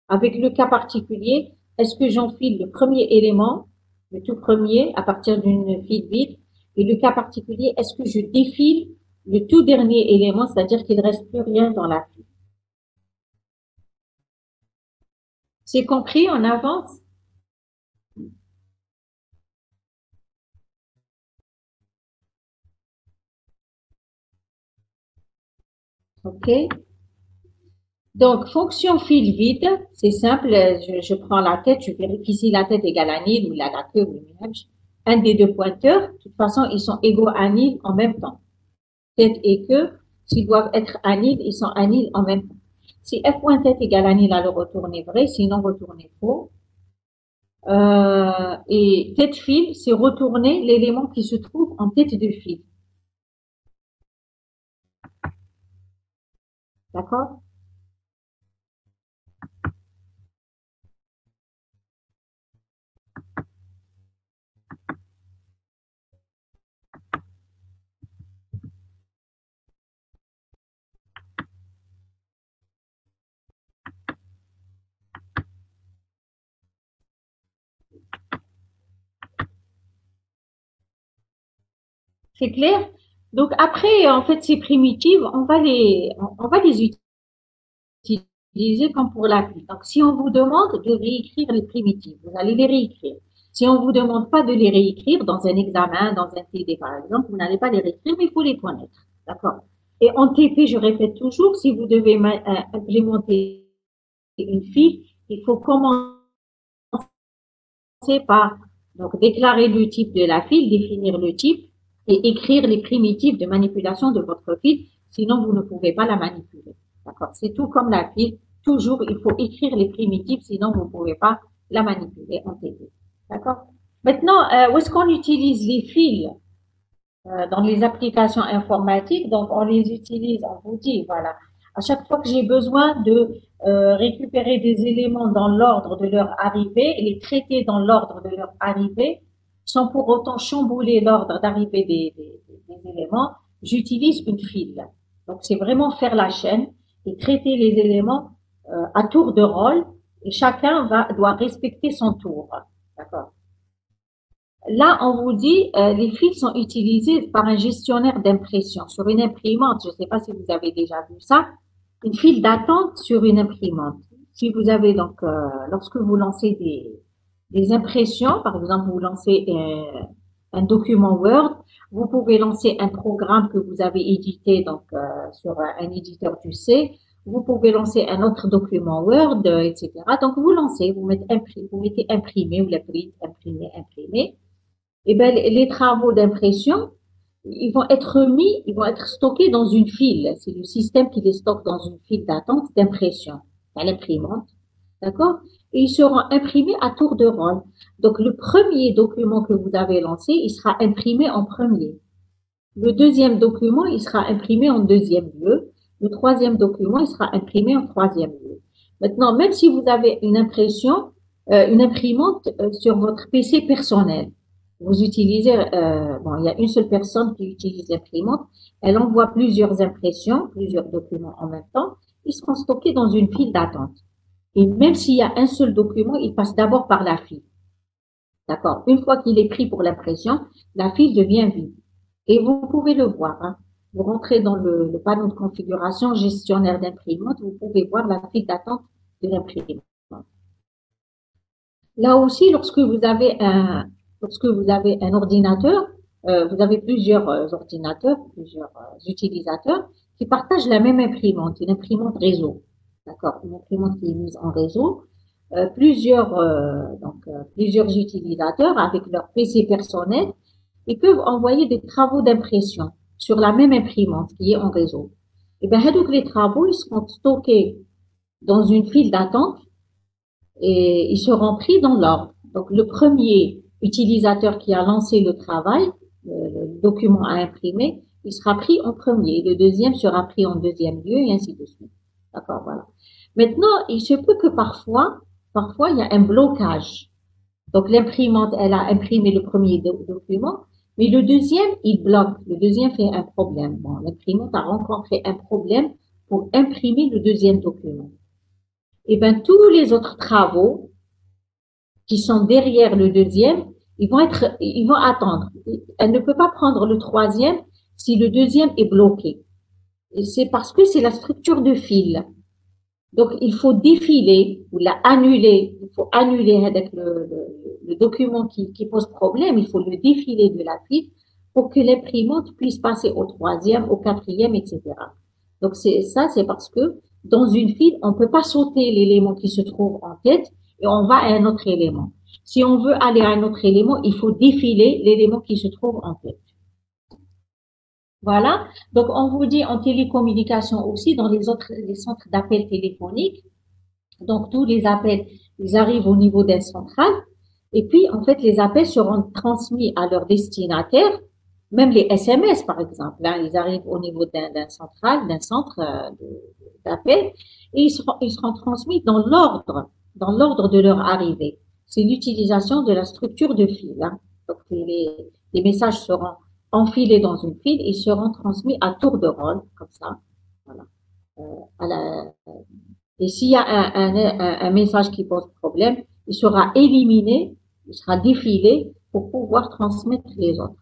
Avec le cas particulier, est-ce que j'enfile le premier élément, le tout premier, à partir d'une file vide, et le cas particulier, est-ce que je défile le tout dernier élément, c'est-à-dire qu'il ne reste plus rien dans la file. C'est compris, on avance? OK. Donc, fonction fil vide, c'est simple, je prends la tête, je vérifie si la tête égale à nil ou la queue ou un des deux pointeurs. De toute façon, ils sont égaux à nil en même temps. Tête et queue, s'ils doivent être à nil, ils sont à nil en même temps. Si f.tête égale à nil, alors retournez vrai, sinon retournez faux. Et tête fil, c'est retourner l'élément qui se trouve en tête de fil. D'accord? C'est clair? Donc après, en fait, ces primitives, on va les utiliser comme pour l'appli. Donc si on vous demande de réécrire les primitives, vous allez les réécrire. Si on vous demande pas de les réécrire dans un examen, dans un TD par exemple, vous n'allez pas les réécrire, mais il faut les connaître. D'accord? Et en TP, je répète toujours, si vous devez implémenter une file, il faut commencer par Donc, déclarer le type de la file, définir le type et écrire les primitifs de manipulation de votre file, sinon vous ne pouvez pas la manipuler. D'accord? C'est tout comme la file. Toujours, il faut écrire les primitifs, sinon vous ne pouvez pas la manipuler en TD. D'accord? Maintenant, où est-ce qu'on utilise les fils dans les applications informatiques? Donc, on les utilise, on vous dit, voilà. À chaque fois que j'ai besoin de récupérer des éléments dans l'ordre de leur arrivée et les traiter dans l'ordre de leur arrivée, sans pour autant chambouler l'ordre d'arrivée des éléments, j'utilise une file. Donc, c'est vraiment faire la chaîne et traiter les éléments à tour de rôle et chacun doit respecter son tour. D'accord? Là, on vous dit, les fils sont utilisés par un gestionnaire d'impression sur une imprimante. Je ne sais pas si vous avez déjà vu ça. Une file d'attente sur une imprimante. Si vous avez donc, lorsque vous lancez des impressions, par exemple, vous lancez un document Word, vous pouvez lancer un programme que vous avez édité donc sur un éditeur du C. Vous pouvez lancer un autre document Word, etc. Donc, vous lancez, vous mettez imprimer ou la print, imprimer. Eh ben, les travaux d'impression, ils vont être stockés dans une file. C'est le système qui les stocke dans une file d'attente d'impression à l'imprimante. D'accord? Et ils seront imprimés à tour de rôle. Donc, le premier document que vous avez lancé, il sera imprimé en premier. Le deuxième document, il sera imprimé en deuxième lieu. Le troisième document, il sera imprimé en troisième lieu. Maintenant, même si vous avez une impression, une imprimante sur votre PC personnel, vous utilisez, il y a une seule personne qui utilise l'imprimante, elle envoie plusieurs impressions, plusieurs documents en même temps, ils seront stockés dans une file d'attente. Et même s'il y a un seul document, il passe d'abord par la file. D'accord? Une fois qu'il est pris pour l'impression, la file devient vide. Et vous pouvez le voir, hein. Vous rentrez dans le panneau de configuration gestionnaire d'imprimante, vous pouvez voir la file d'attente de l'imprimante. Là aussi, lorsque vous avez un ordinateur, vous avez plusieurs ordinateurs, plusieurs utilisateurs qui partagent la même imprimante, une imprimante réseau. D'accord? Une imprimante qui est mise en réseau. Plusieurs utilisateurs avec leur PC personnel, ils peuvent envoyer des travaux d'impression sur la même imprimante qui est en réseau. Et bien, donc les travaux, ils seront stockés dans une file d'attente et ils seront pris dans l'ordre. Donc, le premier utilisateur qui a lancé le travail, le document à imprimer, il sera pris en premier. Le deuxième sera pris en deuxième lieu et ainsi de suite. D'accord, voilà. Maintenant, il se peut que parfois, il y a un blocage. Donc, l'imprimante, elle a imprimé le premier document, mais le deuxième, il bloque. Le deuxième fait un problème. Bon, l'imprimante a rencontré un problème pour imprimer le deuxième document. Et ben, tous les autres travaux qui sont derrière le deuxième, ils vont attendre. Elle ne peut pas prendre le troisième si le deuxième est bloqué. Et c'est parce que c'est la structure de fil. Donc, il faut défiler ou annuler. Il faut annuler avec le document qui pose problème. Il faut le défiler de la file pour que l'imprimante puisse passer au troisième, au quatrième, etc. Donc, c'est parce que dans une file, on ne peut pas sauter l'élément qui se trouve en tête et on va à un autre élément. Si on veut aller à un autre élément, il faut défiler l'élément qui se trouve en tête. Voilà. Donc, on vous dit en télécommunication aussi, dans les centres d'appels téléphoniques. Donc, tous les appels, ils arrivent au niveau d'un central. Et puis, en fait, les appels seront transmis à leur destinataire. Même les SMS, par exemple, hein, ils arrivent au niveau d'un centre d'appel. Et ils seront transmis dans l'ordre de leur arrivée. C'est l'utilisation de la structure de fil, hein. Donc, les messages seront enfilés dans une file et seront transmis à tour de rôle, comme ça. Voilà. Et s'il y a un message qui pose problème, il sera éliminé, il sera défilé pour pouvoir transmettre les autres.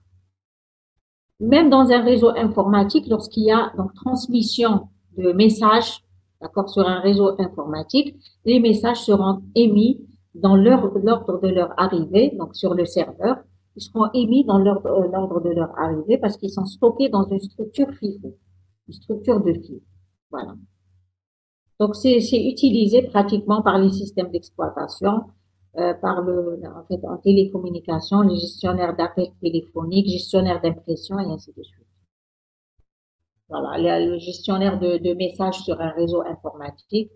Même dans un réseau informatique, lorsqu'il y a donc transmission de messages, d'accord, sur un réseau informatique, les messages seront émis dans l'ordre de leur arrivée, donc sur le serveur. Ils seront émis dans l'ordre de leur arrivée parce qu'ils sont stockés dans une structure FIFO, une structure de fil. Voilà. Donc, c'est utilisé pratiquement par les systèmes d'exploitation par en fait, en télécommunication, les gestionnaires d'appels téléphoniques, gestionnaires d'impression et ainsi de suite. Voilà, le gestionnaire de messages sur un réseau informatique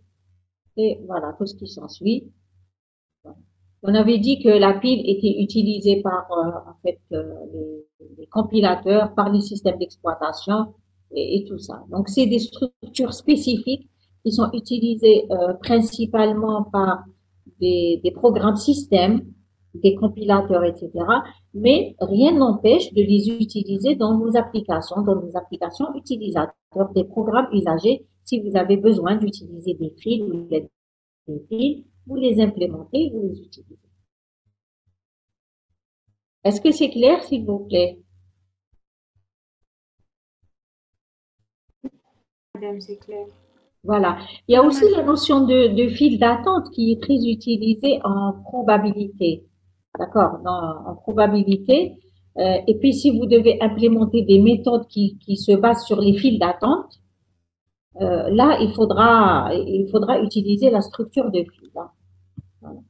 et voilà, tout ce qui s'ensuit. On avait dit que la pile était utilisée par en fait les compilateurs, par les systèmes d'exploitation et tout ça. Donc c'est des structures spécifiques qui sont utilisées principalement par des programmes systèmes, des compilateurs, etc. Mais rien n'empêche de les utiliser dans vos applications utilisateurs, des programmes usagers. Si vous avez besoin d'utiliser des fils ou des fils, vous les implémentez, vous les utilisez. Est-ce que c'est clair, s'il vous plaît? Madame, c'est clair. Voilà. Il y a aussi la notion de file d'attente qui est très utilisée en probabilité. D'accord? En probabilité. Et puis, si vous devez implémenter des méthodes qui se basent sur les files d'attente, là, il faudra utiliser la structure de file. Hein. Voilà.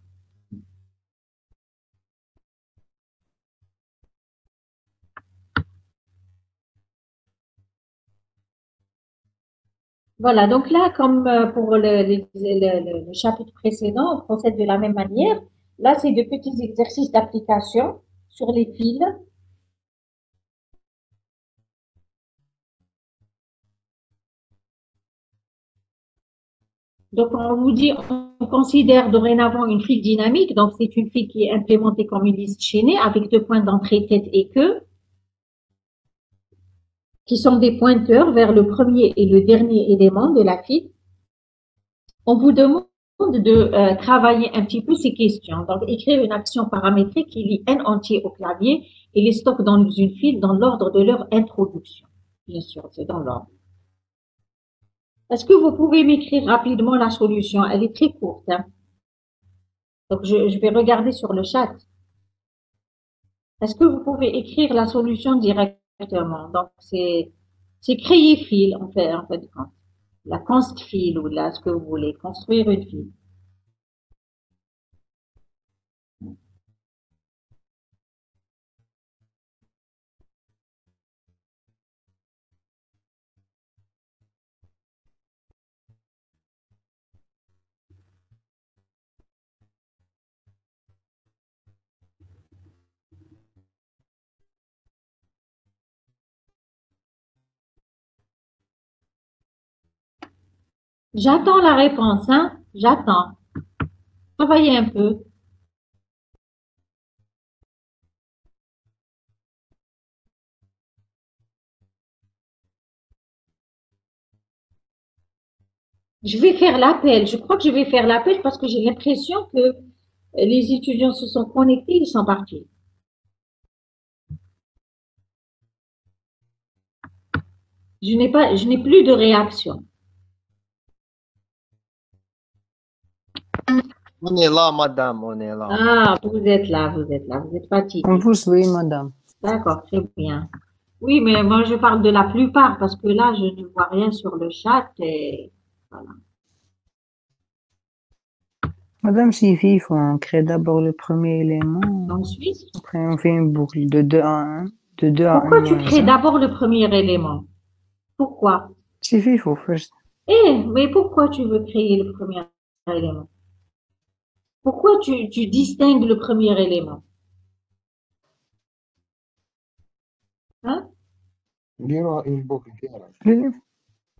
Voilà, donc là, comme pour le chapitre précédent, on procède de la même manière. Là, c'est de petits exercices d'application sur les fils. Donc, on vous dit, on considère dorénavant une file dynamique. Donc, c'est une file qui est implémentée comme une liste chaînée avec deux points d'entrée tête et queue, qui sont des pointeurs vers le premier et le dernier élément de la file. On vous demande de travailler un petit peu ces questions. Donc, écrire une action paramétrique qui lie n entier au clavier et les stocke dans une file dans l'ordre de leur introduction. Bien sûr, c'est dans l'ordre. Est-ce que vous pouvez m'écrire rapidement la solution? Elle est très courte. Hein. Donc, je vais regarder sur le chat. Est-ce que vous pouvez écrire la solution directement? Donc, c'est créer file, en fait, la const file ou là, ce que vous voulez, construire une file. J'attends la réponse, hein? J'attends. Travaillez un peu. Je vais faire l'appel. Je crois que je vais faire l'appel parce que j'ai l'impression que les étudiants se sont connectés, ils sont partis. Je n'ai plus de réaction. On est là, madame, on est là. Ah, vous êtes là, vous êtes fatigué. On vous suit, madame. D'accord, très bien. Oui, mais moi je parle de la plupart parce que là je ne vois rien sur le chat et voilà. Madame Sifi, il faut en créer d'abord le premier élément. Ensuite, Après, on fait une boucle de 2 à 1. De 2 à 1. pourquoi tu crées d'abord le premier élément? Pourquoi? Sifi, il faut first. Mais pourquoi tu veux créer le premier élément? Pourquoi tu distingues le premier élément? Hein? Une boucle directe.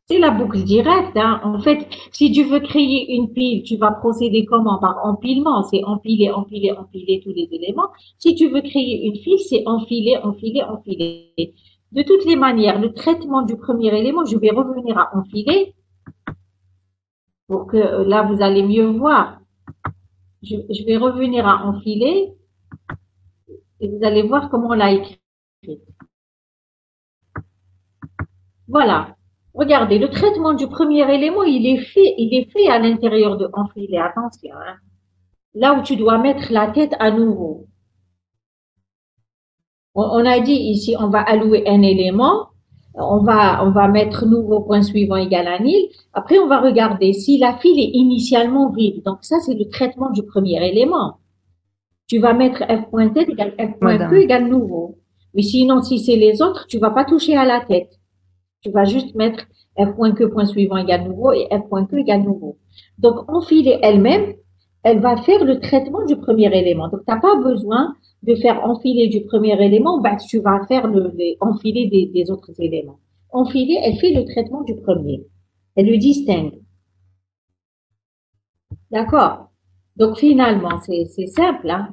C'est la boucle directe. Hein. En fait, si tu veux créer une pile, tu vas procéder comment? Par empilement. C'est empiler, empiler, empiler tous les éléments. Si tu veux créer une file, c'est enfiler, enfiler, enfiler. De toutes les manières, le traitement du premier élément, je vais revenir à enfiler pour que là, vous allez mieux voir. Je vais revenir à enfiler et vous allez voir comment on l'a écrit. Voilà. Regardez, le traitement du premier élément, il est fait à l'intérieur de enfiler. Attention, hein. Là où tu dois mettre la tête à nouveau. On a dit ici, on va allouer un élément. On va mettre nouveau point suivant égal à nil. Après, on va regarder si la file est initialement vide. Donc ça, c'est le traitement du premier élément. tu vas mettre f point tête égale f point Madame. queue égale nouveau. Mais sinon, si c'est les autres, tu vas pas toucher à la tête. Tu vas juste mettre f point queue point suivant égale nouveau et f point queue égale nouveau. Donc, enfiler elle-même, elle va faire le traitement du premier élément. Donc, tu n'as pas besoin de faire enfiler du premier élément, bah, tu vas faire enfiler des autres éléments. Enfiler, elle fait le traitement du premier. Elle le distingue. D'accord? Donc, finalement, c'est simple, hein?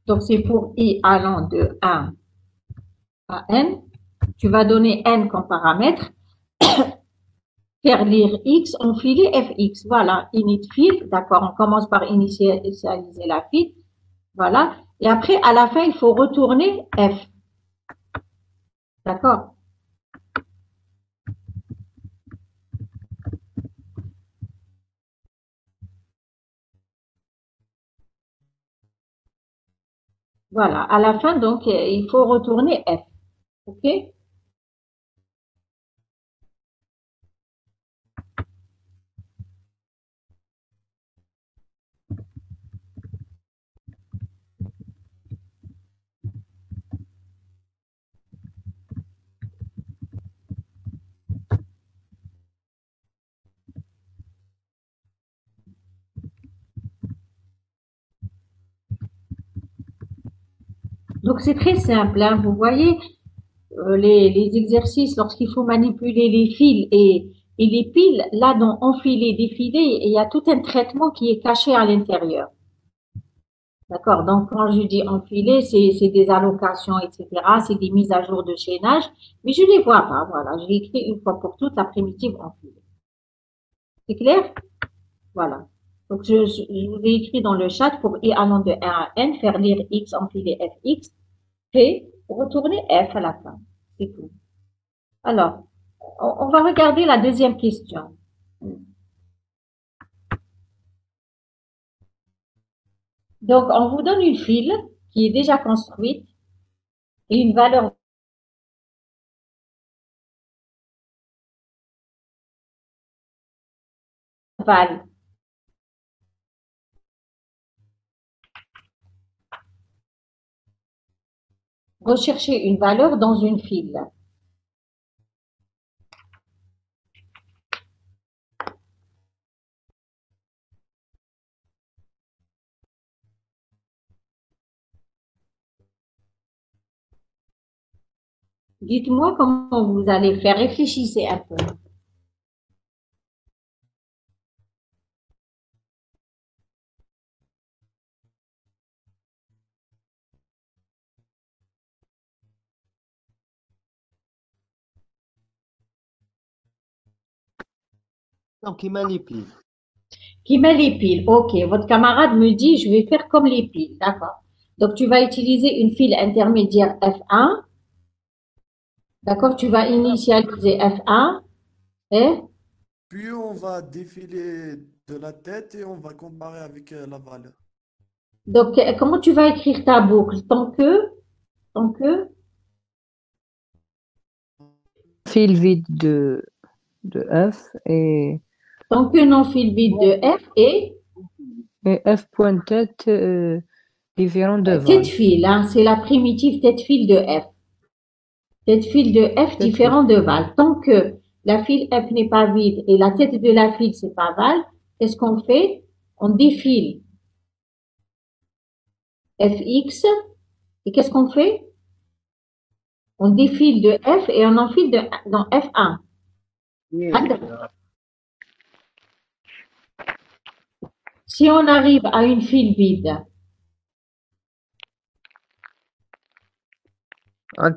Donc, c'est pour i allant de 1 à n. Tu vas donner n comme paramètre. Faire lire x, enfiler fx. Voilà, init field. D'accord, on commence par initialiser la field. Voilà. Et après, à la fin, il faut retourner f. D'accord? Voilà. À la fin, donc, il faut retourner f. OK? Donc, c'est très simple, hein. Vous voyez, les exercices, lorsqu'il faut manipuler les fils et les piles, là, dans enfiler, défiler, il y a tout un traitement qui est caché à l'intérieur. D'accord? Donc, quand je dis enfiler, c'est des allocations, etc. C'est des mises à jour de chaînage, mais je les vois pas. Voilà, je l'ai écrit une fois pour toutes, la primitive enfiler. C'est clair? Voilà. Donc, je vous ai écrit dans le chat pour i allant de 1 à n, faire lire x, enfiler fx, et retourner f à la fin. C'est tout. Alors, on va regarder la deuxième question. Donc, on vous donne une file qui est déjà construite et une valeur val. Rechercher une valeur dans une file. Dites-moi comment vous allez faire. Réfléchissez un peu. Donc, il m'a les piles. Qui met les piles? Ok, votre camarade me dit, je vais faire comme les piles. D'accord. Donc, tu vas utiliser une file intermédiaire F1. D'accord, tu vas initialiser F1 et Puis on va défiler de la tête et on va comparer avec la valeur. donc comment tu vas écrire ta boucle? Tant que, Fil vide de F tant que non fil vide de F et F point tête différent de val. tête file, hein, c'est la primitive tête file de F. Tête file de F différent de val. Tant que la file F n'est pas vide et la tête de la file c'est pas val, qu'est-ce qu'on fait? On défile Fx et qu'est-ce qu'on fait? On défile de F et on enfile dans F1. Si on arrive à une file vide,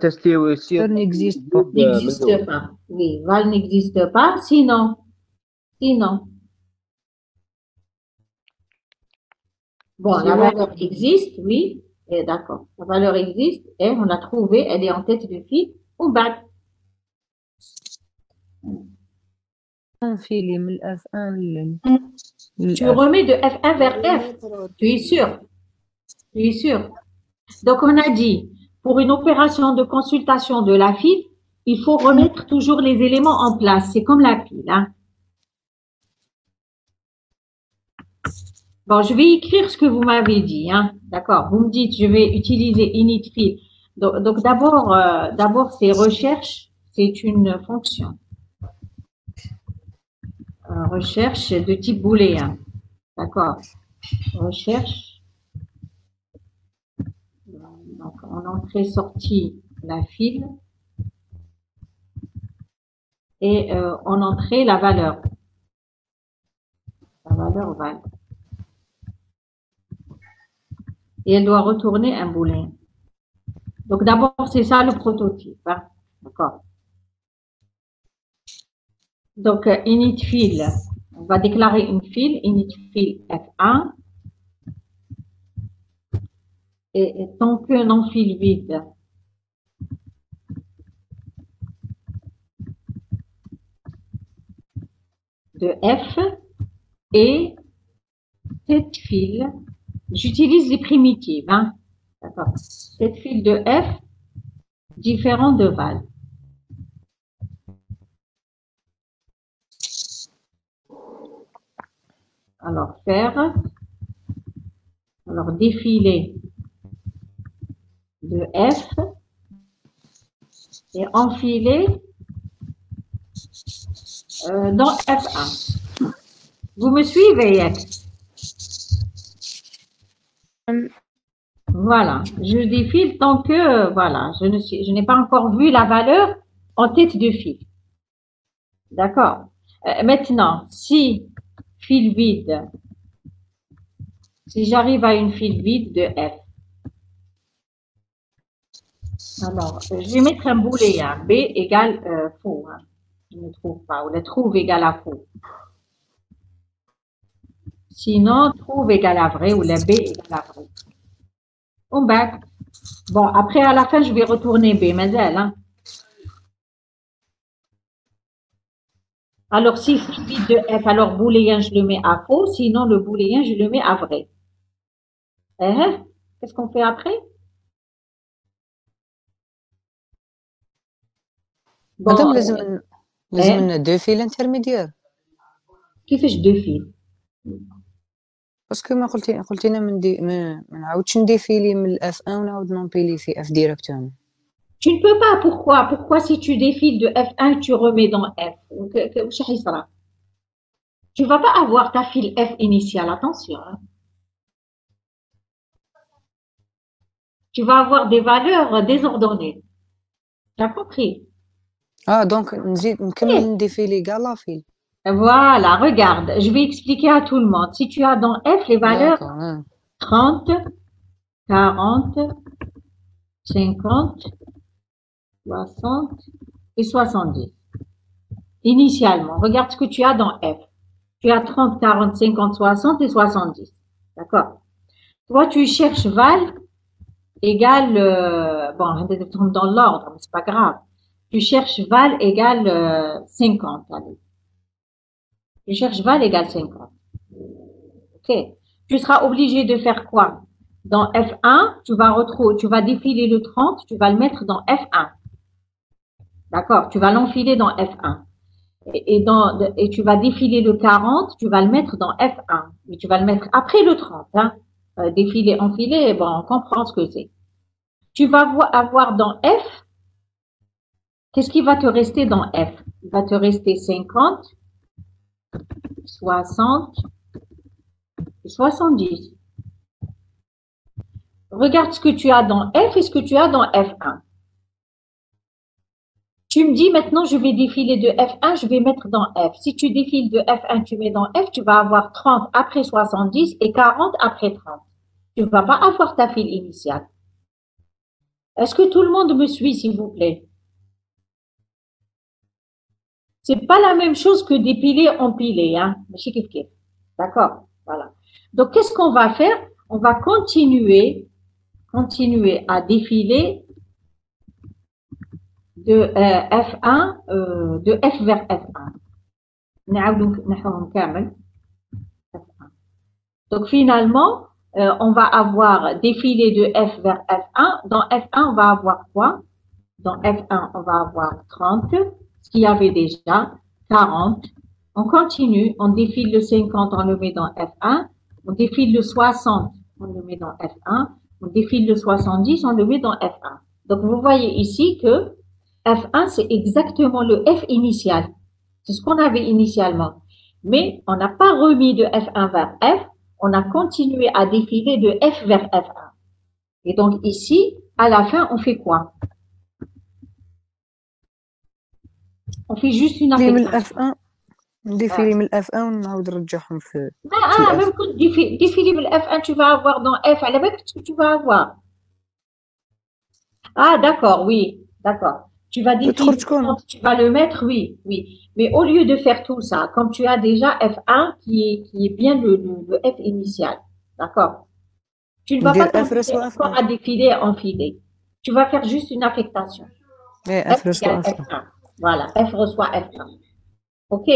تستوي Ça n'existe pas. n'existe pas. Oui, val n'existe pas. Sinon, bon, la valeur existe, oui, et d'accord. La valeur existe et on l'a trouvée, elle est en tête de file ou bas. Enfiler من F1 Tu remets de F1 vers F. Tu es sûr? Tu es sûr? Donc, on a dit, pour une opération de consultation de la file, il faut remettre toujours les éléments en place. C'est comme la pile, hein. Bon, je vais écrire ce que vous m'avez dit, hein. D'accord. Vous me dites, je vais utiliser initFill. Donc d'abord, c'est recherche, c'est une fonction. Recherche de type booléen. D'accord. Recherche. Donc, en entrée-sortie, la file. Et en entrée, la valeur. La valeur val. Et elle doit retourner un booléen. Donc d'abord, c'est ça le prototype. Hein. D'accord. Donc initFill, on va déclarer une file, initFill F1. Et tant que non file vide de F et cette file, j'utilise les primitives. Hein. D'accord. Cette file de F différent de val. Alors faire, alors défiler de F et enfiler dans F1. Vous me suivez, Yak? Voilà, je défile tant que, voilà, je n'ai pas encore vu la valeur en tête de file. D'accord. Maintenant, si file vide, si j'arrive à une file vide de F, alors, je vais mettre un booléen, B égale faux. Hein. Je ne trouve pas, ou le trouve égale à faux. Sinon, trouve égale à vrai, ou la B égale à vrai. Bon, après, à la fin, je vais retourner B, mais elle, hein. Alors, si file vide de F, alors booléen, je le mets à faux, sinon le booléen, je le mets à vrai. Qu'est-ce qu'on fait après? Bon, مادام لازم لنا دو فيل انترميديير كيفاش دو فيل؟ باسكو ما قلتي لنا ما نعاودش نديفيلي من الاف 1 ونعاود نومبيلي في اف ديريكتومون. Tu ne peux pas, pourquoi? Pourquoi si tu défiles de F1, tu remets dans F? Tu ne vas pas avoir ta file F initiale, attention. Hein. Tu vas avoir des valeurs désordonnées. Tu as compris? دونك نزيد نكمل نديفيلي كاع لا فيل. Voilà, regarde, je vais expliquer à tout le monde. Si tu as dans F les valeurs 30, 40, 50, 60 et 70. Initialement, regarde ce que tu as dans F. Tu as 30, 40, 50, 60 et 70. D'accord? Toi, tu cherches val égale, bon, dans l'ordre, mais c'est pas grave. Tu cherches val égale 50. Allez. Tu cherches val égale 50. Ok. Tu seras obligé de faire quoi? Dans F1, tu vas défiler le 30, tu vas le mettre dans F1. D'accord? Tu vas l'enfiler dans F1. Et tu vas défiler le 40, tu vas le mettre dans F1. Mais tu vas le mettre après le 30. Hein? Défiler, enfiler, bon, on comprend ce que c'est. Tu vas avoir dans F, qu'est-ce qui va te rester dans F? Il va te rester 50, 60 et 70. Regarde ce que tu as dans F et ce que tu as dans F1. Tu me dis maintenant, je vais défiler de F1, je vais mettre dans F. Si tu défiles de F1, tu mets dans F, tu vas avoir 30 après 70 et 40 après 30. Tu ne vas pas avoir ta file initiale. Est-ce que tout le monde me suit, s'il vous plaît? C'est pas la même chose que dépiler, empiler, hein. D'accord? Voilà. Donc, qu'est-ce qu'on va faire? On va continuer à défiler de F1, de F vers F1. Donc, finalement, on va avoir défilé de F vers F1. Dans F1, on va avoir quoi? Dans F1, on va avoir 30, ce qu'il y avait déjà, 40. On continue, on défile le 50, on le met dans F1. On défile le 60, on le met dans F1. On défile le 70, on le met dans F1. Donc, vous voyez ici que F1, c'est exactement le F initial. C'est ce qu'on avait initialement. Mais on n'a pas remis de F1 vers F, on a continué à défiler de F vers F1. Et donc ici, à la fin, on fait quoi? On fait juste une نديفيلي من affectation. الاف 1 نديفيلي من الاف 1 ونعاود نرجعهم في Même quand tu défiles le F1, tu vas avoir dans F, à la base, qu'est-ce que tu vas avoir? Ah, d'accord, oui, d'accord. Tu vas défiler, تدخل شكون tu vas le mettre, oui, oui. Mais au lieu de faire tout ça, comme tu as déjà F1 qui est bien le F initial, d'accord? Tu ne vas pas ندير اف commencer رسوا اف encore 1 à défiler, enfiler. Tu vas faire juste une affectation. اف F رسوا égale اف 1 F1. Voilà, F reçoit F1. OK?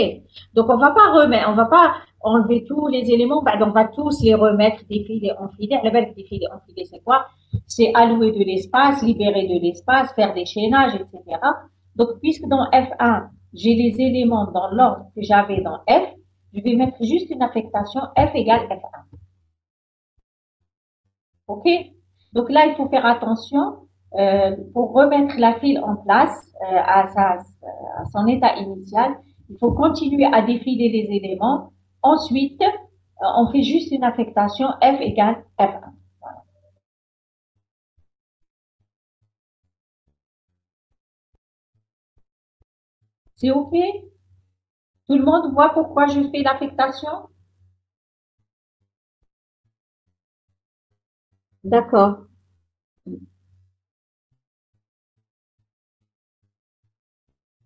Donc, on va pas remettre, on va pas enlever tous les éléments, bah, on va tous les remettre, défiler, enfiler. La belle défiler, enfiler, c'est quoi? C'est allouer de l'espace, libérer de l'espace, faire des chaînages, etc. Donc, puisque dans F1, j'ai les éléments dans l'ordre que j'avais dans F, je vais mettre juste une affectation F égale F1. OK? Donc là, il faut faire attention pour remettre la file en place à son état initial. Il faut continuer à défiler les éléments. Ensuite, on fait juste une affectation F égale F1. Voilà. C'est OK? Tout le monde voit pourquoi je fais l'affectation? D'accord.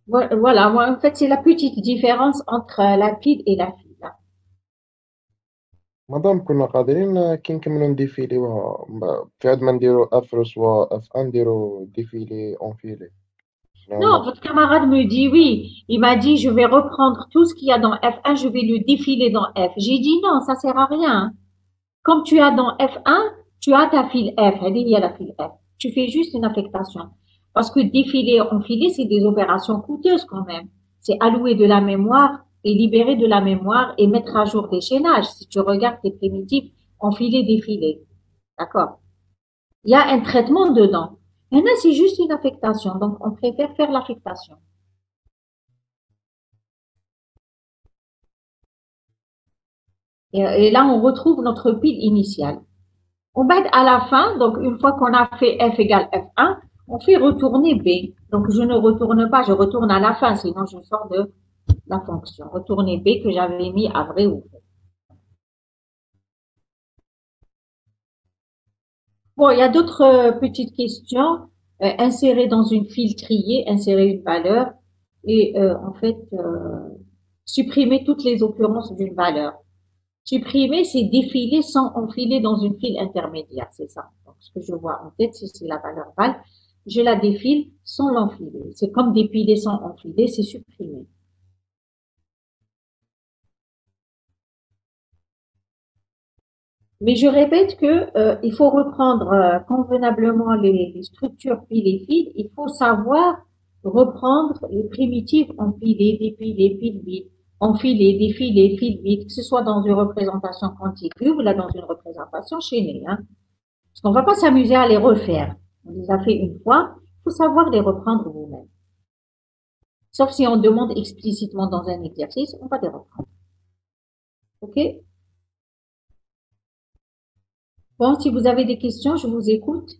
Voilà, moi, en fait, c'est la petite différence entre la pile et la file. مادام كنا قادرين كي نكملو نديفيليوها في عاد ما نديرو اف رسوا اف ان نديرو ديفيلي اونفيلي Non, votre camarade me dit oui. Il m'a dit, je vais reprendre tout ce qu'il y a dans F1, je vais le défiler dans F. J'ai dit non, ça sert à rien. Comme tu as dans F1, tu as ta file F. Elle il y a la file F. Tu fais juste une affectation. Parce que défiler, enfiler, c'est des opérations coûteuses quand même. C'est allouer de la mémoire et libérer de la mémoire et mettre à jour des chaînages. Si tu regardes tes primitifs, enfiler, défiler. D'accord? Il y a un traitement dedans. Maintenant, c'est juste une affectation. Donc, on préfère faire l'affectation. Et là, on retrouve notre pile initiale. On va à la fin, donc une fois qu'on a fait F égale F1, on fait retourner B. Donc, je ne retourne pas, je retourne à la fin, sinon je sors de la fonction. Retourner B que j'avais mis à vrai ou faux. Bon, il y a d'autres petites questions. Insérer dans une file triée, insérer une valeur et en fait supprimer toutes les occurrences d'une valeur. Supprimer, c'est défiler sans enfiler dans une file intermédiaire, c'est ça. Donc, ce que je vois en tête, c'est la valeur val. Je la défile sans l'enfiler. C'est comme dépiler sans enfiler, c'est supprimer. Mais je répète que il faut reprendre convenablement les structures pile et file. Il faut savoir reprendre les primitives empilées, dépilées, pile vide, enfiler, défiler, file vide, que ce soit dans une représentation contiguë ou là dans une représentation chaînée. Hein. Parce qu'on ne va pas s'amuser à les refaire. On les a fait une fois. Il faut savoir les reprendre vous-même. Sauf si on demande explicitement dans un exercice, on va les reprendre. OK? Bon, si vous avez des questions, je vous écoute.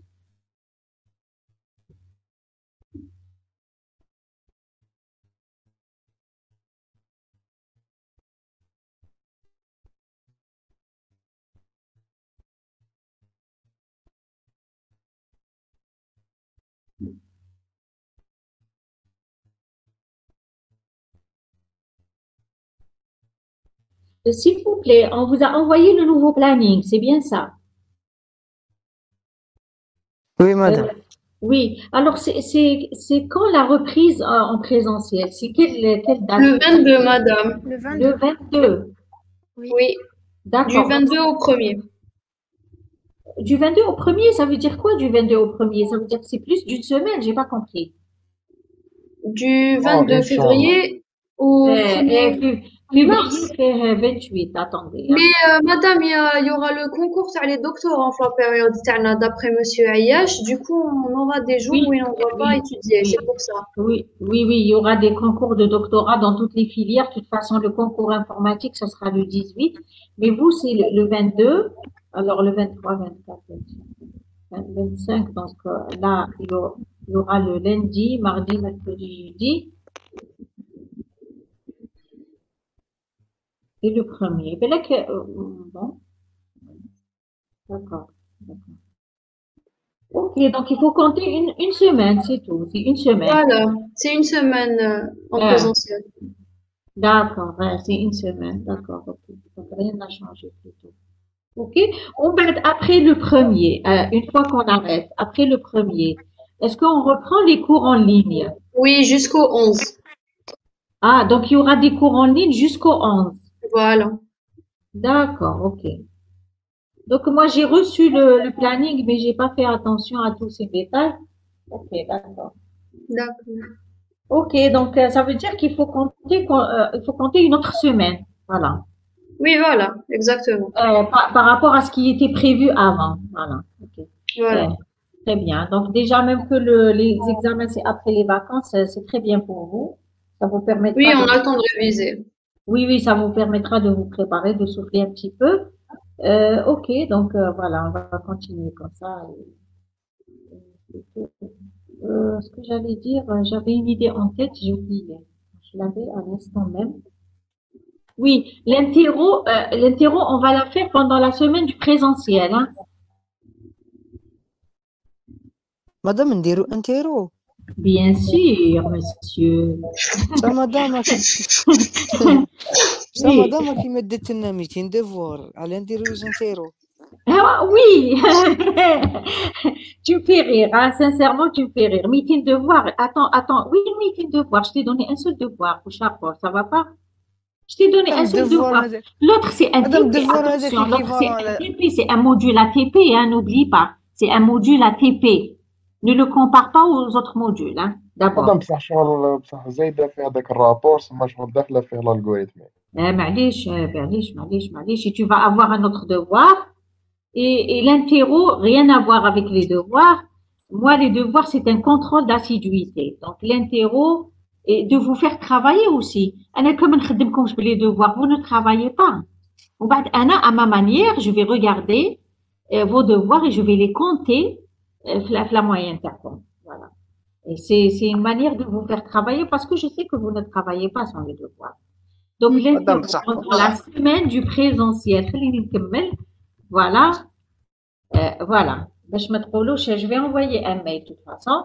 S'il vous plaît, on vous a envoyé le nouveau planning, c'est bien ça? Oui, madame. Oui, alors c'est quand la reprise en présentiel? C'est quelle date? Le 22, madame. Le Le 22. 22. Oui, du D'accord. 22 au 1er. Du 22 au 1er, ça veut dire quoi du 22 au 1er? Ça veut dire que c'est plus d'une semaine, j'ai pas compris. Du Oh, 22 Inch'Allah. février au 1er. Mars. février, fait 28. Attendez, hein. Mais madame, il y aura le concours sur les doctorants en la période تاعنا d'après monsieur Ayash. Du coup, on aura des jours où Oui, on ne va pas oui, étudier. oui, C'est pour ça. oui, oui, oui. Il y aura des concours de doctorat dans toutes les filières. De toute façon, le concours informatique, ça sera le 18. Mais vous, c'est le 22. Alors, le 23, 24, 25. Donc, là, il y aura le lundi, mardi, mercredi, jeudi. Et le premier. Ben là, bon, d'accord. D'accord. Ok, donc il faut compter une semaine, c'est tout. C'est une semaine. Voilà, c'est une semaine en Ah, présentiel. d'accord, ouais, c'est une semaine. D'accord, ok. Donc rien n'a changé plutôt. Ok. Après le premier, une fois qu'on arrête, après le premier, est-ce qu'on reprend les cours en ligne? Oui, jusqu'au 11. Ah, donc il y aura des cours en ligne jusqu'au 11. Voilà. D'accord, ok. Donc moi j'ai reçu le planning, mais j'ai pas fait attention à tous ces détails. Ok, d'accord. D'accord. Ok, donc ça veut dire qu'il faut compter, il faut compter une autre semaine. Voilà. Oui, voilà, exactement. Par rapport à ce qui était prévu avant. Voilà. Ok. Voilà. Très bien. Donc déjà, même que les examens, c'est après les vacances, c'est très bien pour vous. Ça vous Oui, permettra on de, a le temps de réviser. oui, oui, ça vous permettra de vous préparer, de souffler un petit peu. Ok, donc voilà, on va continuer comme ça. Ce que j'allais dire, j'avais une idée en tête, j'ai oublié. Je l'avais à l'instant même. Oui, l'interro, on va la faire pendant la semaine du présentiel, hein. مادام نديرو انتيرو Bien sûr, monsieur. بصح مادام بصح Oui. مادام كيما دات لنا 200 ديفوار على نديرو لي انتيرو Ah, oui. Tu me fais rire, hein. Sincèrement, tu me fais rire. Meeting devoir. Attends, attends. Oui, meeting devoir. Je t'ai donné un seul devoir pour chaque fois. Ça va pas? Je t'ai donné مادام un seul الديفوار devoir. هذاك L'autre, c'est un مادام TP. الديفوار هذاك Attention, l'autre, c'est ايكيفالون un على TP. C'est un module ATP, hein. N'oublie pas. C'est un module ATP. Ne le compare pas aux autres modules, hein. مدام D'abord. بصح شغل بصح زايدة في هذاك الرابور سما شغل داخلة فيه الالغوريثم. معليش معليش. Et tu vas avoir un autre devoir. Et l'interro, rien à voir avec les devoirs. Moi, les devoirs, c'est un contrôle d'assiduité. Donc, l'interro, et de vous faire travailler aussi. أنا كما نخدمكمش بلي devoirs, vous ne travaillez pas. وبعد أنا, à ma manière, je vais regarder vos devoirs et je vais les compter في la moyenne تاعكم. Voilà. Et c'est une manière de vous faire travailler parce que je sais que vous ne travaillez pas sans les devoirs. Donc, مدام l'interro بصح pendant la semaine du présentiel. خليني نكمل. Voilà. Voilà. باش ما تقولوش, je vais envoyer un mail de toute façon.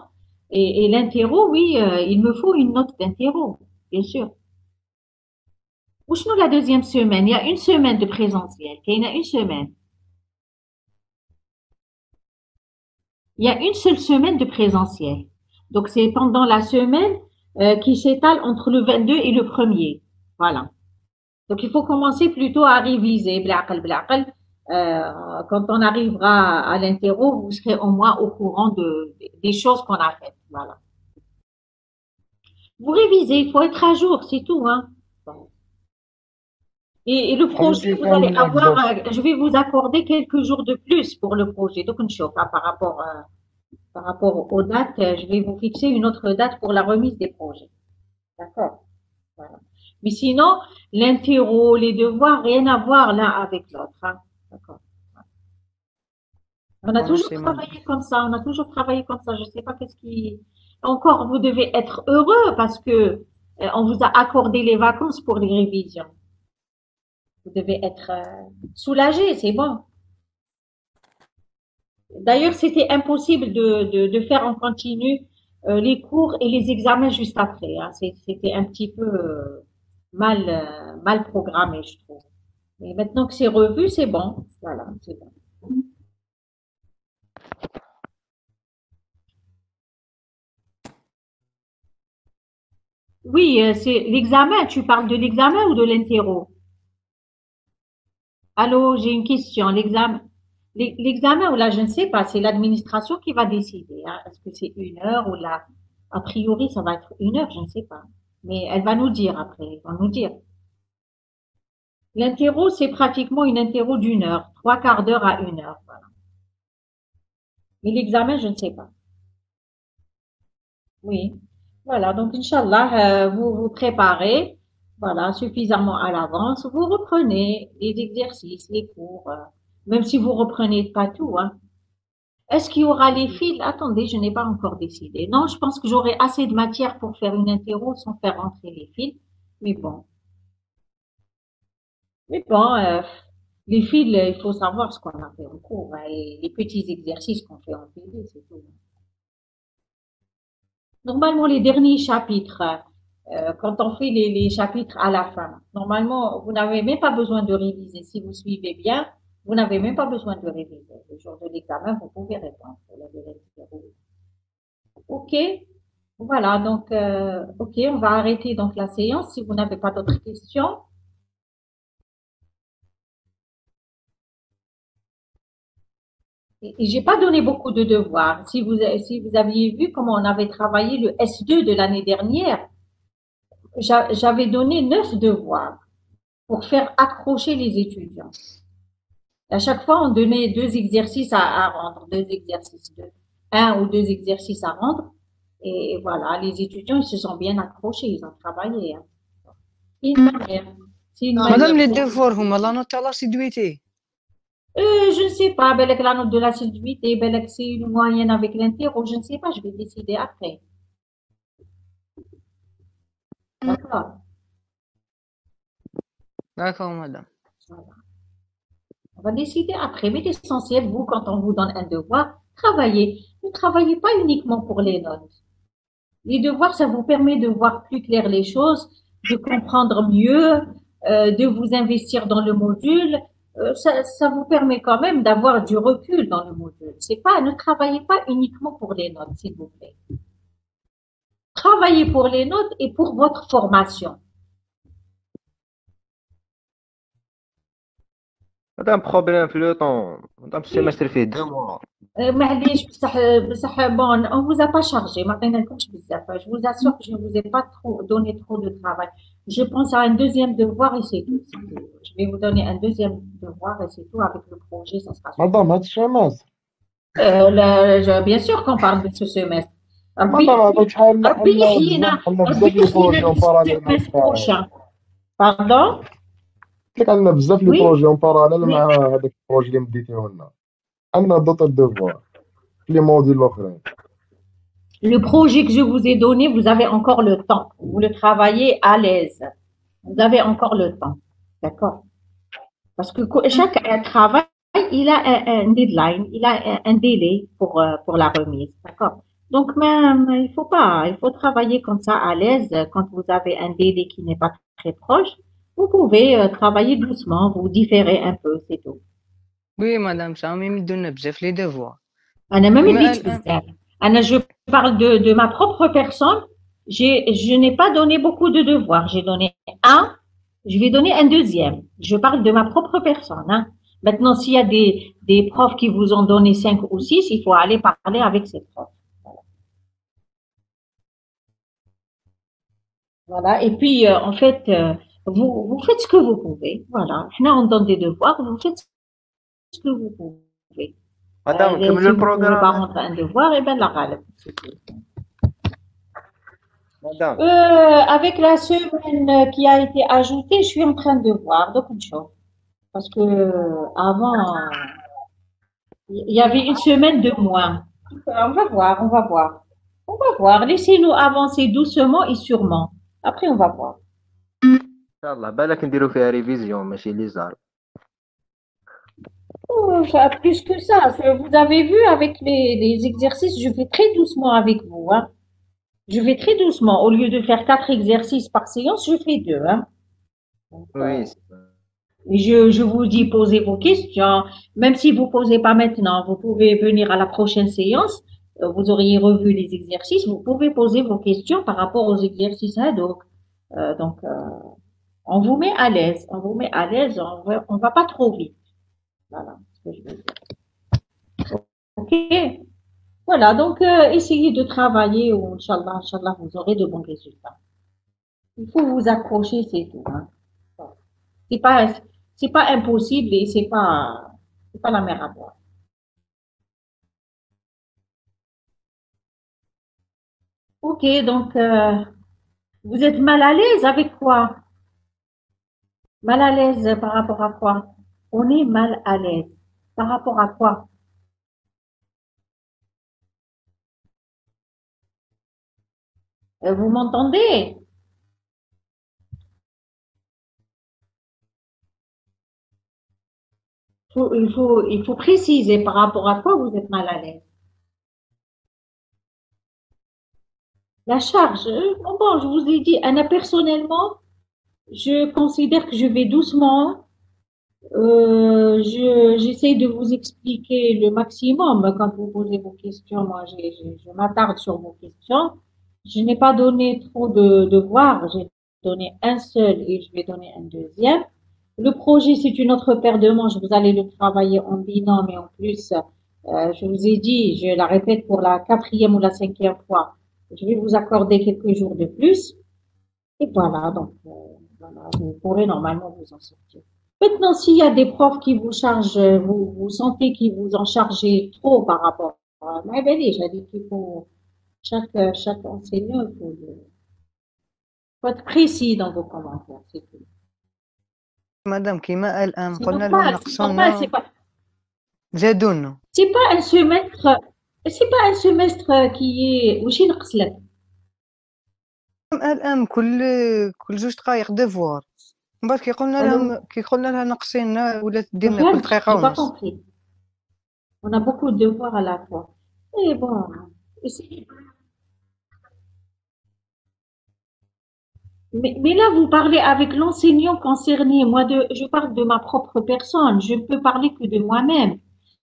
Et l'interro, oui, il me faut une note d'interro, bien sûr. Ou sinon la deuxième semaine, il y a une semaine de présentiel. Il y a une semaine. Il y a une seule semaine de présentiel. Donc c'est pendant la semaine qui s'étale entre le 22 et le 1er. Voilà. Donc il faut commencer plutôt à réviser. بالعقل. Quand on arrivera à l'interro, vous serez au moins au courant des choses qu'on a faites. Voilà. Vous révisez, il faut être à jour, c'est tout, hein. Et le projet, vous allez avoir, je vais vous accorder quelques jours de plus pour le projet. Donc, une chose, par rapport aux dates, je vais vous fixer une autre date pour la remise des projets. D'accord? Voilà. Mais sinon, l'interro, les devoirs, rien à voir l'un avec l'autre, hein. D'accord. On a toujours travaillé comme ça, on a toujours travaillé comme ça. Je sais pas qu'est-ce qui. Encore, vous devez être heureux parce que on vous a accordé les vacances pour les révisions. Vous devez être soulagé, c'est bon. D'ailleurs, c'était impossible de faire en continu les cours et les examens juste après, hein. C'était un petit peu mal programmé, je trouve. Et maintenant que c'est revu, c'est bon. Voilà, c'est bon. Oui, c'est l'examen. Tu parles de l'examen ou de l'interro? Allô, j'ai une question. L'examen ou là, je ne sais pas, c'est l'administration qui va décider, hein. Est-ce que c'est 1 heure ou là, a priori, ça va être 1 heure, je ne sais pas. Mais elle va nous dire après, elle va nous dire. L'interro, c'est pratiquement une interro d'une heure, trois quarts d'heure à une heure. Voilà. Mais l'examen, je ne sais pas. Oui. Voilà. Donc, Inch'Allah, vous vous préparez, voilà, suffisamment à l'avance. Vous reprenez les exercices, les cours, même si vous reprenez pas tout, hein. Est-ce qu'il y aura les fils? Attendez, je n'ai pas encore décidé. Non, je pense que j'aurai assez de matière pour faire une interro sans faire rentrer les fils. Mais bon. Mais bon, les fils, il faut savoir ce qu'on a fait en cours, hein, et les petits exercices qu'on fait en PD, c'est tout. Normalement, les derniers chapitres, quand on fait les chapitres à la fin, normalement, vous n'avez même pas besoin de réviser. Si vous suivez bien, vous n'avez même pas besoin de réviser. Le jour de l'examen, vous pouvez répondre. OK? Voilà, donc, OK, on va arrêter donc la séance si vous n'avez pas d'autres questions. Et j'ai pas donné beaucoup de devoirs. Si vous aviez vu comment on avait travaillé le S2 de l'année dernière, j'avais donné 9 devoirs pour faire accrocher les étudiants. À chaque fois, on donnait deux exercices à rendre, deux exercices, un ou deux exercices à rendre. Et voilà, les étudiants, ils se sont bien accrochés, ils ont travaillé, hein. C'est une manière. C'est une مدام manière لي pour- ديفوار هما لا نوت تاع لاسيدويتي Je ne sais pas, avec la note de l'assiduité, avec c'est une moyenne avec l'interro, je ne sais pas, je vais décider après. D'accord. داكور مدام On va décider après. Mais l'essentiel, vous, quand on vous donne un devoir, travaillez. Ne travaillez pas uniquement pour les notes. Les devoirs, ça vous permet de voir plus clair les choses, de comprendre mieux, de vous investir dans le module. Ça vous permet quand même d'avoir du recul dans le module. C'est pas, ne travaillez pas uniquement pour les notes, s'il vous plaît. Travaillez pour les notes et pour votre formation. هذا بروبليم في لو طون هذا السيمستر فيه 2 موا معليش بصح bon, on vous a pas chargé, ما عطينالكمش بزاف. Je vous assure que je ne vous ai pas trop donné trop de travail. Je pense à un deuxième devoir et c'est tout. Je vais vous donner un deuxième devoir et c'est tout. Avec le projet, ça sera suffisant. مدام هاد الشمس Bien sûr qu'on parle de ce semestre. ربي مدام عطيت شحال ربي يحيينا عندنا ربي بزاف لي بروجي يحيينا اون باراليل مع السيمestre prochain. Pardon? قلت لك عندنا بزاف لي Oui. بروجي اون باراليل Oui. مع هذاك البروجي اللي مديتيه لنا عندنا دوطر دوفوار في لي موديل الاخرين. Le projet que je vous ai donné, vous avez encore le temps. Vous le travaillez à l'aise. Vous avez encore le temps. D'accord? Parce que chaque travail, il a un deadline, il a un délai pour la remise. D'accord? Donc, même, il faut travailler comme ça à l'aise. Quand vous avez un délai qui n'est pas très proche, vous pouvez travailler doucement, vous différer un peu, c'est tout. وي مدام راهم يمدونا بزاف لي ديفوار أنا ما ما مديتش الآن- بزاف. أنا je parle de ma propre personne. Je n'ai pas donné beaucoup de devoirs. J'ai donné un, je vais donner un deuxième. Je parle de ma propre personne, hein. Maintenant, s'il y a des profs qui vous ont donné 5 ou 6, il faut aller parler avec ces profs. Voilà. Et puis, en fait, vous faites ce que vous pouvez. Voilà. Là, on donne des devoirs, vous faites ce que vous pouvez. مدام Si نكملوا vous ne pouvez pas البروغرام rendre un devoir, eh ben, la râle. C'est tout. مدام Avec la semaine qui a été ajoutée, je suis en train de voir beaucoup de choses. Parce que avant, il y avait une semaine de moins. On va voir, on va voir. On va voir. Laissez-nous avancer doucement et sûrement. Après, on va voir. ان شاء الله بالك نديرو فيها ريفيزيون ماشي لي زار Oh, ça, plus que ça, vous avez vu avec les exercices, je vais très doucement avec vous, hein. Je vais très doucement. Au lieu de faire 4 exercices par séance, je fais 2, hein. Donc, وي je vous dis, posez vos questions. Même si vous posez pas maintenant, vous pouvez venir à la prochaine séance. Vous auriez revu les exercices. Vous pouvez poser vos questions par rapport aux exercices ad hoc. Donc, on vous met à l'aise. On vous met à l'aise. On va pas trop vite. Voilà ce que je veux dire. OK? Voilà. Donc, essayez de travailler ou, Inch'Allah, vous aurez de bons résultats. Il faut vous accrocher, c'est tout, hein. C'est pas impossible et c'est pas la mer à boire. Ok, donc, vous êtes mal à l'aise avec quoi? Mal à l'aise par rapport à quoi? On est mal à l'aise. Par rapport à quoi? Vous m'entendez? Il faut préciser par rapport à quoi vous êtes mal à l'aise. La charge, bon, je vous ai dit, Anna, personnellement, je considère que je vais doucement. J'essaie de vous expliquer le maximum quand vous posez vos questions. Moi, je m'attarde sur vos questions. Je n'ai pas donné trop de devoirs. J'ai donné un seul et je vais donner un deuxième. Le projet, c'est une autre paire de manches. Vous allez le travailler en binôme et en plus, je vous ai dit, je la répète pour la quatrième ou la cinquième fois. Je vais vous accorder quelques jours de plus. Et voilà, donc, voilà, vous pourrez normalement vous en sortir. Maintenant, s'il y a des profs qui vous chargent, vous sentez qu'ils vous en chargez trop par rapport à, mais ben, j'ai dit qu'il faut, chaque enseignant, faut être précis dans vos commentaires, c'est tout. مادام كيما الان C'est قلنا لهم normal, نقصوا c'est normal, لنا زادوا لنا c'est pas un semestre qui est, وش ينقص لك؟ الان كل جوج دقائق ديفوار من بعد كي قلنا لها نقصي لنا ولات دير لنا كل Regarde, دقيقه j'ai pas ونص. compris. On a beaucoup de devoirs à la fois. Et bon, c'est- mais là, vous parlez avec l'enseignant concerné. Je parle de ma propre personne. Je ne peux parler que de moi-même.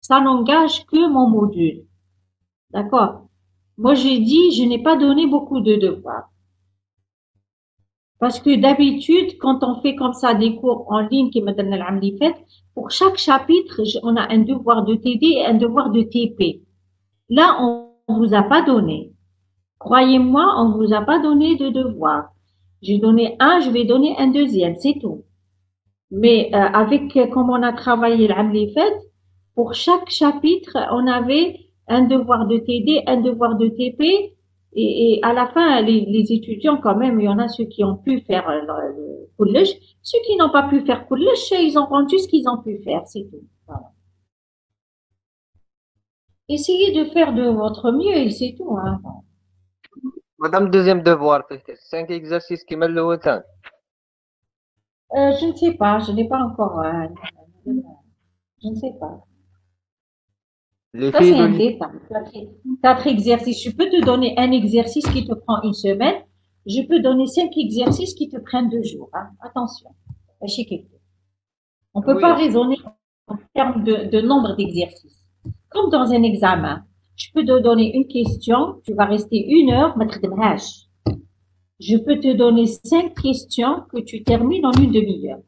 Ça n'engage que mon module. D'accord? Moi, j'ai dit, je n'ai pas donné beaucoup de devoirs. Parce que d'habitude, quand on fait comme ça des cours en ligne, qui me donne l'amli fait, pour chaque chapitre, on a un devoir de TD et un devoir de TP. Là, on vous a pas donné. Croyez-moi, on vous a pas donné de devoir. J'ai donné un, je vais donner un deuxième, c'est tout. Mais comme on a travaillé l'amli fait, pour chaque chapitre, on avait un devoir de TD, un devoir de TP, et à la fin, les étudiants, quand même, il y en a ceux qui ont pu faire le collège, ceux qui n'ont pas pu faire collège, ils ont rendu ce qu'ils ont pu faire, c'est tout. Voilà. Essayez de faire de votre mieux, et c'est tout. Hein. Madame, deuxième devoir, 5 exercices qui mêlent le week-end. Je ne sais pas, je n'ai pas encore. Je ne sais pas. Les Ça, filles c'est un de détail. 4 exercices. Je peux te donner un exercice qui te prend une semaine. Je peux donner 5 exercices qui te prennent 2 jours. Hein. Attention. On ne peut Oui. pas raisonner en termes de nombre d'exercices. Comme dans un examen. Je peux te donner une question, tu vas rester 1 heure, je peux te donner 5 questions que tu termines en une demi-heure.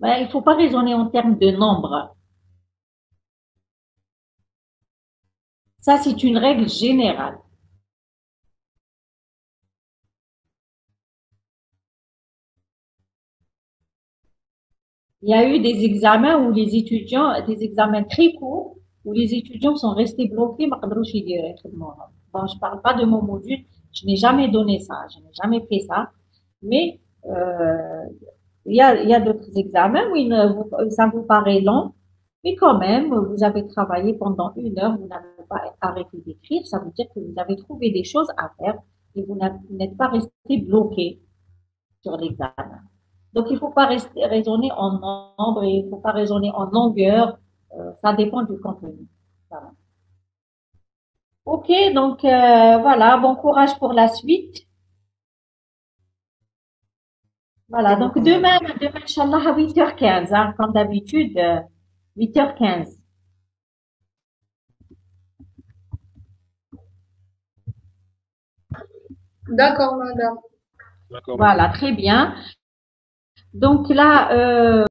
Ben, il ne faut pas raisonner en termes de nombre. Ça, c'est une règle générale. Il y a eu des examens où des examens très courts, où les étudiants sont restés bloqués. Bon, je parle pas de mon module, je n'ai jamais donné ça, je n'ai jamais fait ça. Mais il y a d'autres examens où ça vous paraît long, mais quand même, vous avez travaillé pendant 1 heure, vous n'avez pas arrêté d'écrire, ça veut dire que vous avez trouvé des choses à faire et vous n'êtes pas resté bloqué sur l'examen. Donc, il ne faut pas raisonner en nombre et il ne faut pas raisonner en longueur. Ça dépend du contenu. Voilà. Ok, donc voilà, bon courage pour la suite. Voilà, donc demain, Inch'Allah, à 8h15, hein, comme d'habitude, 8h15. D'accord, madame. Voilà, très bien. Donc là,